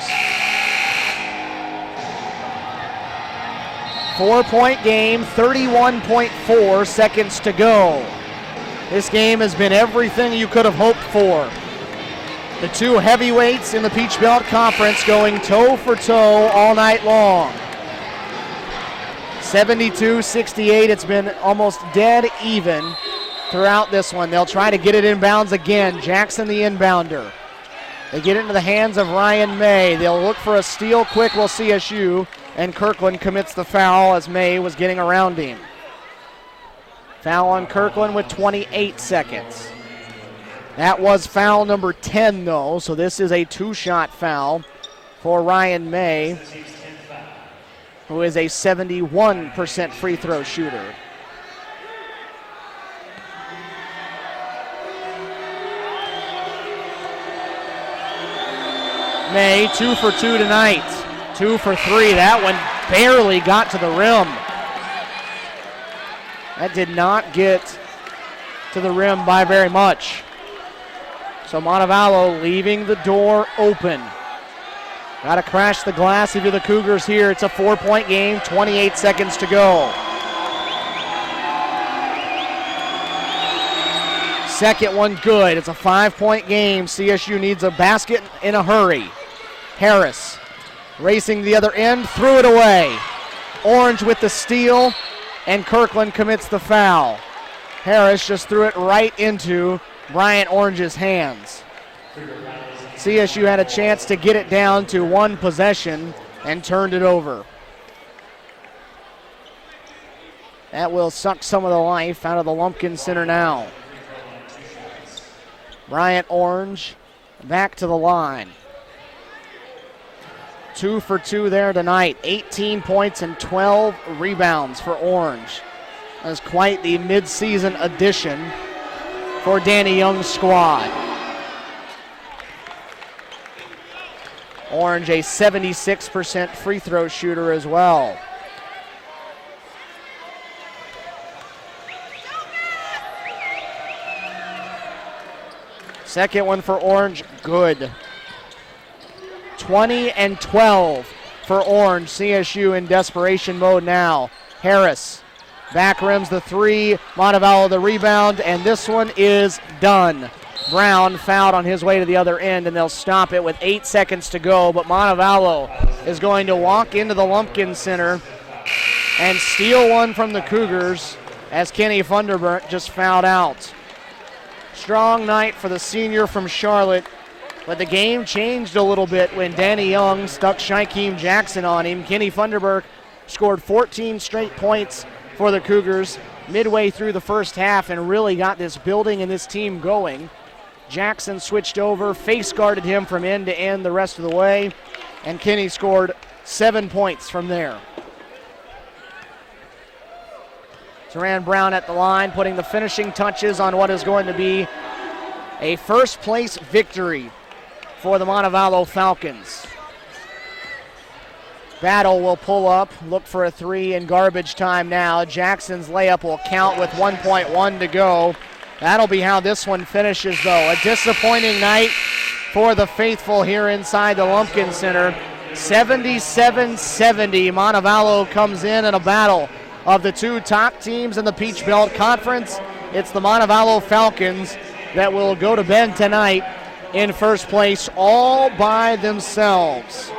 4-point game, 31.4 seconds to go. This game has been everything you could have hoped for. The two heavyweights in the Peach Belt Conference going toe for toe all night long. 72-68, it's been almost dead even throughout this one. They'll try to get it inbounds again. Jackson the inbounder. They get it into the hands of Ryan May. They'll look for a steal quick, will CSU, and Kirkland commits the foul as May was getting around him. Foul on Kirkland with 28 seconds. That was foul number 10, though, so this is a 2-shot foul for Ryan May, who is a 71% free throw shooter. May, 2 for 2 tonight. 2 for 3. That one barely got to the rim. That did not get to the rim by very much. So Montevallo leaving the door open. Got to crash the glass if you're the Cougars here. It's a 4-point game, 28 seconds to go. Second one good. It's a 5-point game. CSU needs a basket in a hurry. Harris racing the other end, threw it away. Orange with the steal, and Kirkland commits the foul. Harris just threw it right into Bryant Orange's hands. CSU had a chance to get it down to one possession and turned it over. That will suck some of the life out of the Lumpkin Center now. Bryant Orange back to the line. 2 for 2 there tonight. 18 points and 12 rebounds for Orange. That's quite the midseason addition for Danny Young's squad. Orange a 76% free throw shooter as well. Second one for Orange, good. 20 and 12 for Orange. CSU in desperation mode now. Harris back rims the three. Montevallo the rebound, and this one is done. Brown fouled on his way to the other end, and they'll stop it with 8 seconds to go. But Montevallo is going to walk into the Lumpkin Center and steal one from the Cougars as Kenny Funderburk just fouled out. Strong night for the senior from Charlotte, but the game changed a little bit when Danny Young stuck Shaquem Jackson on him. Kenny Funderburk scored 14 straight points for the Cougars midway through the first half and really got this building and this team going. Jackson switched over, face guarded him from end to end the rest of the way, and Kenny scored 7 points from there. Teran Brown at the line, putting the finishing touches on what is going to be a first place victory for the Montevallo Falcons. Battle will pull up, look for a three in garbage time now. Jackson's layup will count with 1.1 to go. That'll be how this one finishes, though. A disappointing night for the faithful here inside the Lumpkin Center. 77-70. Montevallo comes in a battle of the two top teams in the Peach Belt Conference. It's the Montevallo Falcons that will go to bed tonight in first place all by themselves.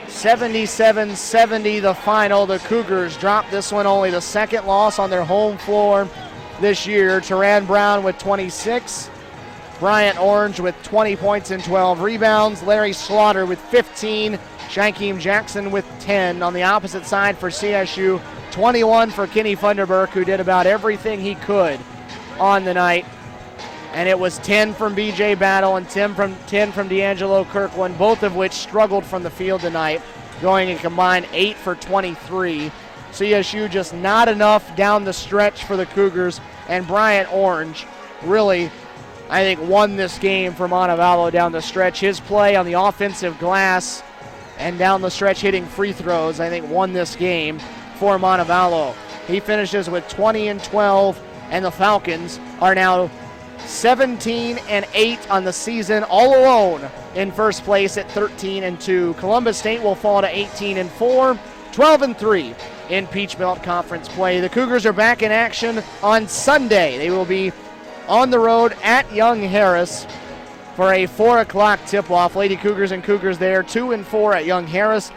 77-70 the final. The Cougars dropped this one, only the second loss on their home floor this year. Teran Brown with 26. Bryant Orange with 20 points and 12 rebounds. Larry Slaughter with 15. Shankeem Jackson with 10. On the opposite side for CSU, 21 for Kenny Funderburk, who did about everything he could on the night. And it was 10 from B.J. Battle and 10 from D'Angelo Kirkland, both of which struggled from the field tonight, going a combined 8 for 23. CSU just not enough down the stretch for the Cougars, and Bryant Orange really, I think, won this game for Montevallo down the stretch. His play on the offensive glass and down the stretch hitting free throws, I think, won this game for Montevallo. He finishes with 20 and 12, and the Falcons are now 17-8 on the season, all alone in first place at 13-2. Columbus State will fall to 18-4, 12-3 in Peach Belt Conference play. The Cougars are back in action on Sunday. They will be on the road at Young Harris for a 4 o'clock tip-off. Lady Cougars and Cougars there, 2-4 at Young Harris.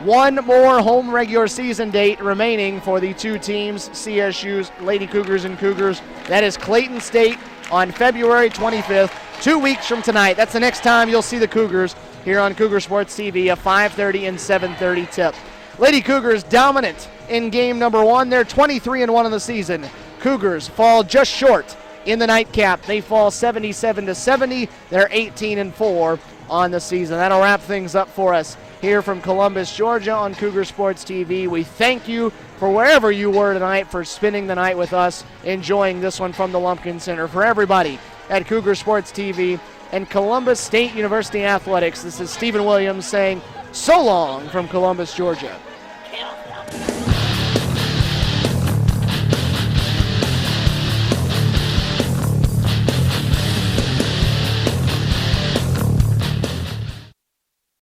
One more home regular season date remaining for the two teams, CSU's Lady Cougars and Cougars. That is Clayton State on February 25th, 2 weeks from tonight. That's the next time you'll see the Cougars here on Cougar Sports TV, a 5:30 and 7:30 tip. Lady Cougars dominant in game number one. They're 23-1 in the season. Cougars fall just short in the nightcap. They fall 77-70. They're 18-4 on the season. That'll wrap things up for us here from Columbus, Georgia on Cougar Sports TV. We thank you for wherever you were tonight for spending the night with us, enjoying this one from the Lumpkin Center. For everybody at Cougar Sports TV and Columbus State University Athletics, this is Stephen Williams saying so long from Columbus, Georgia.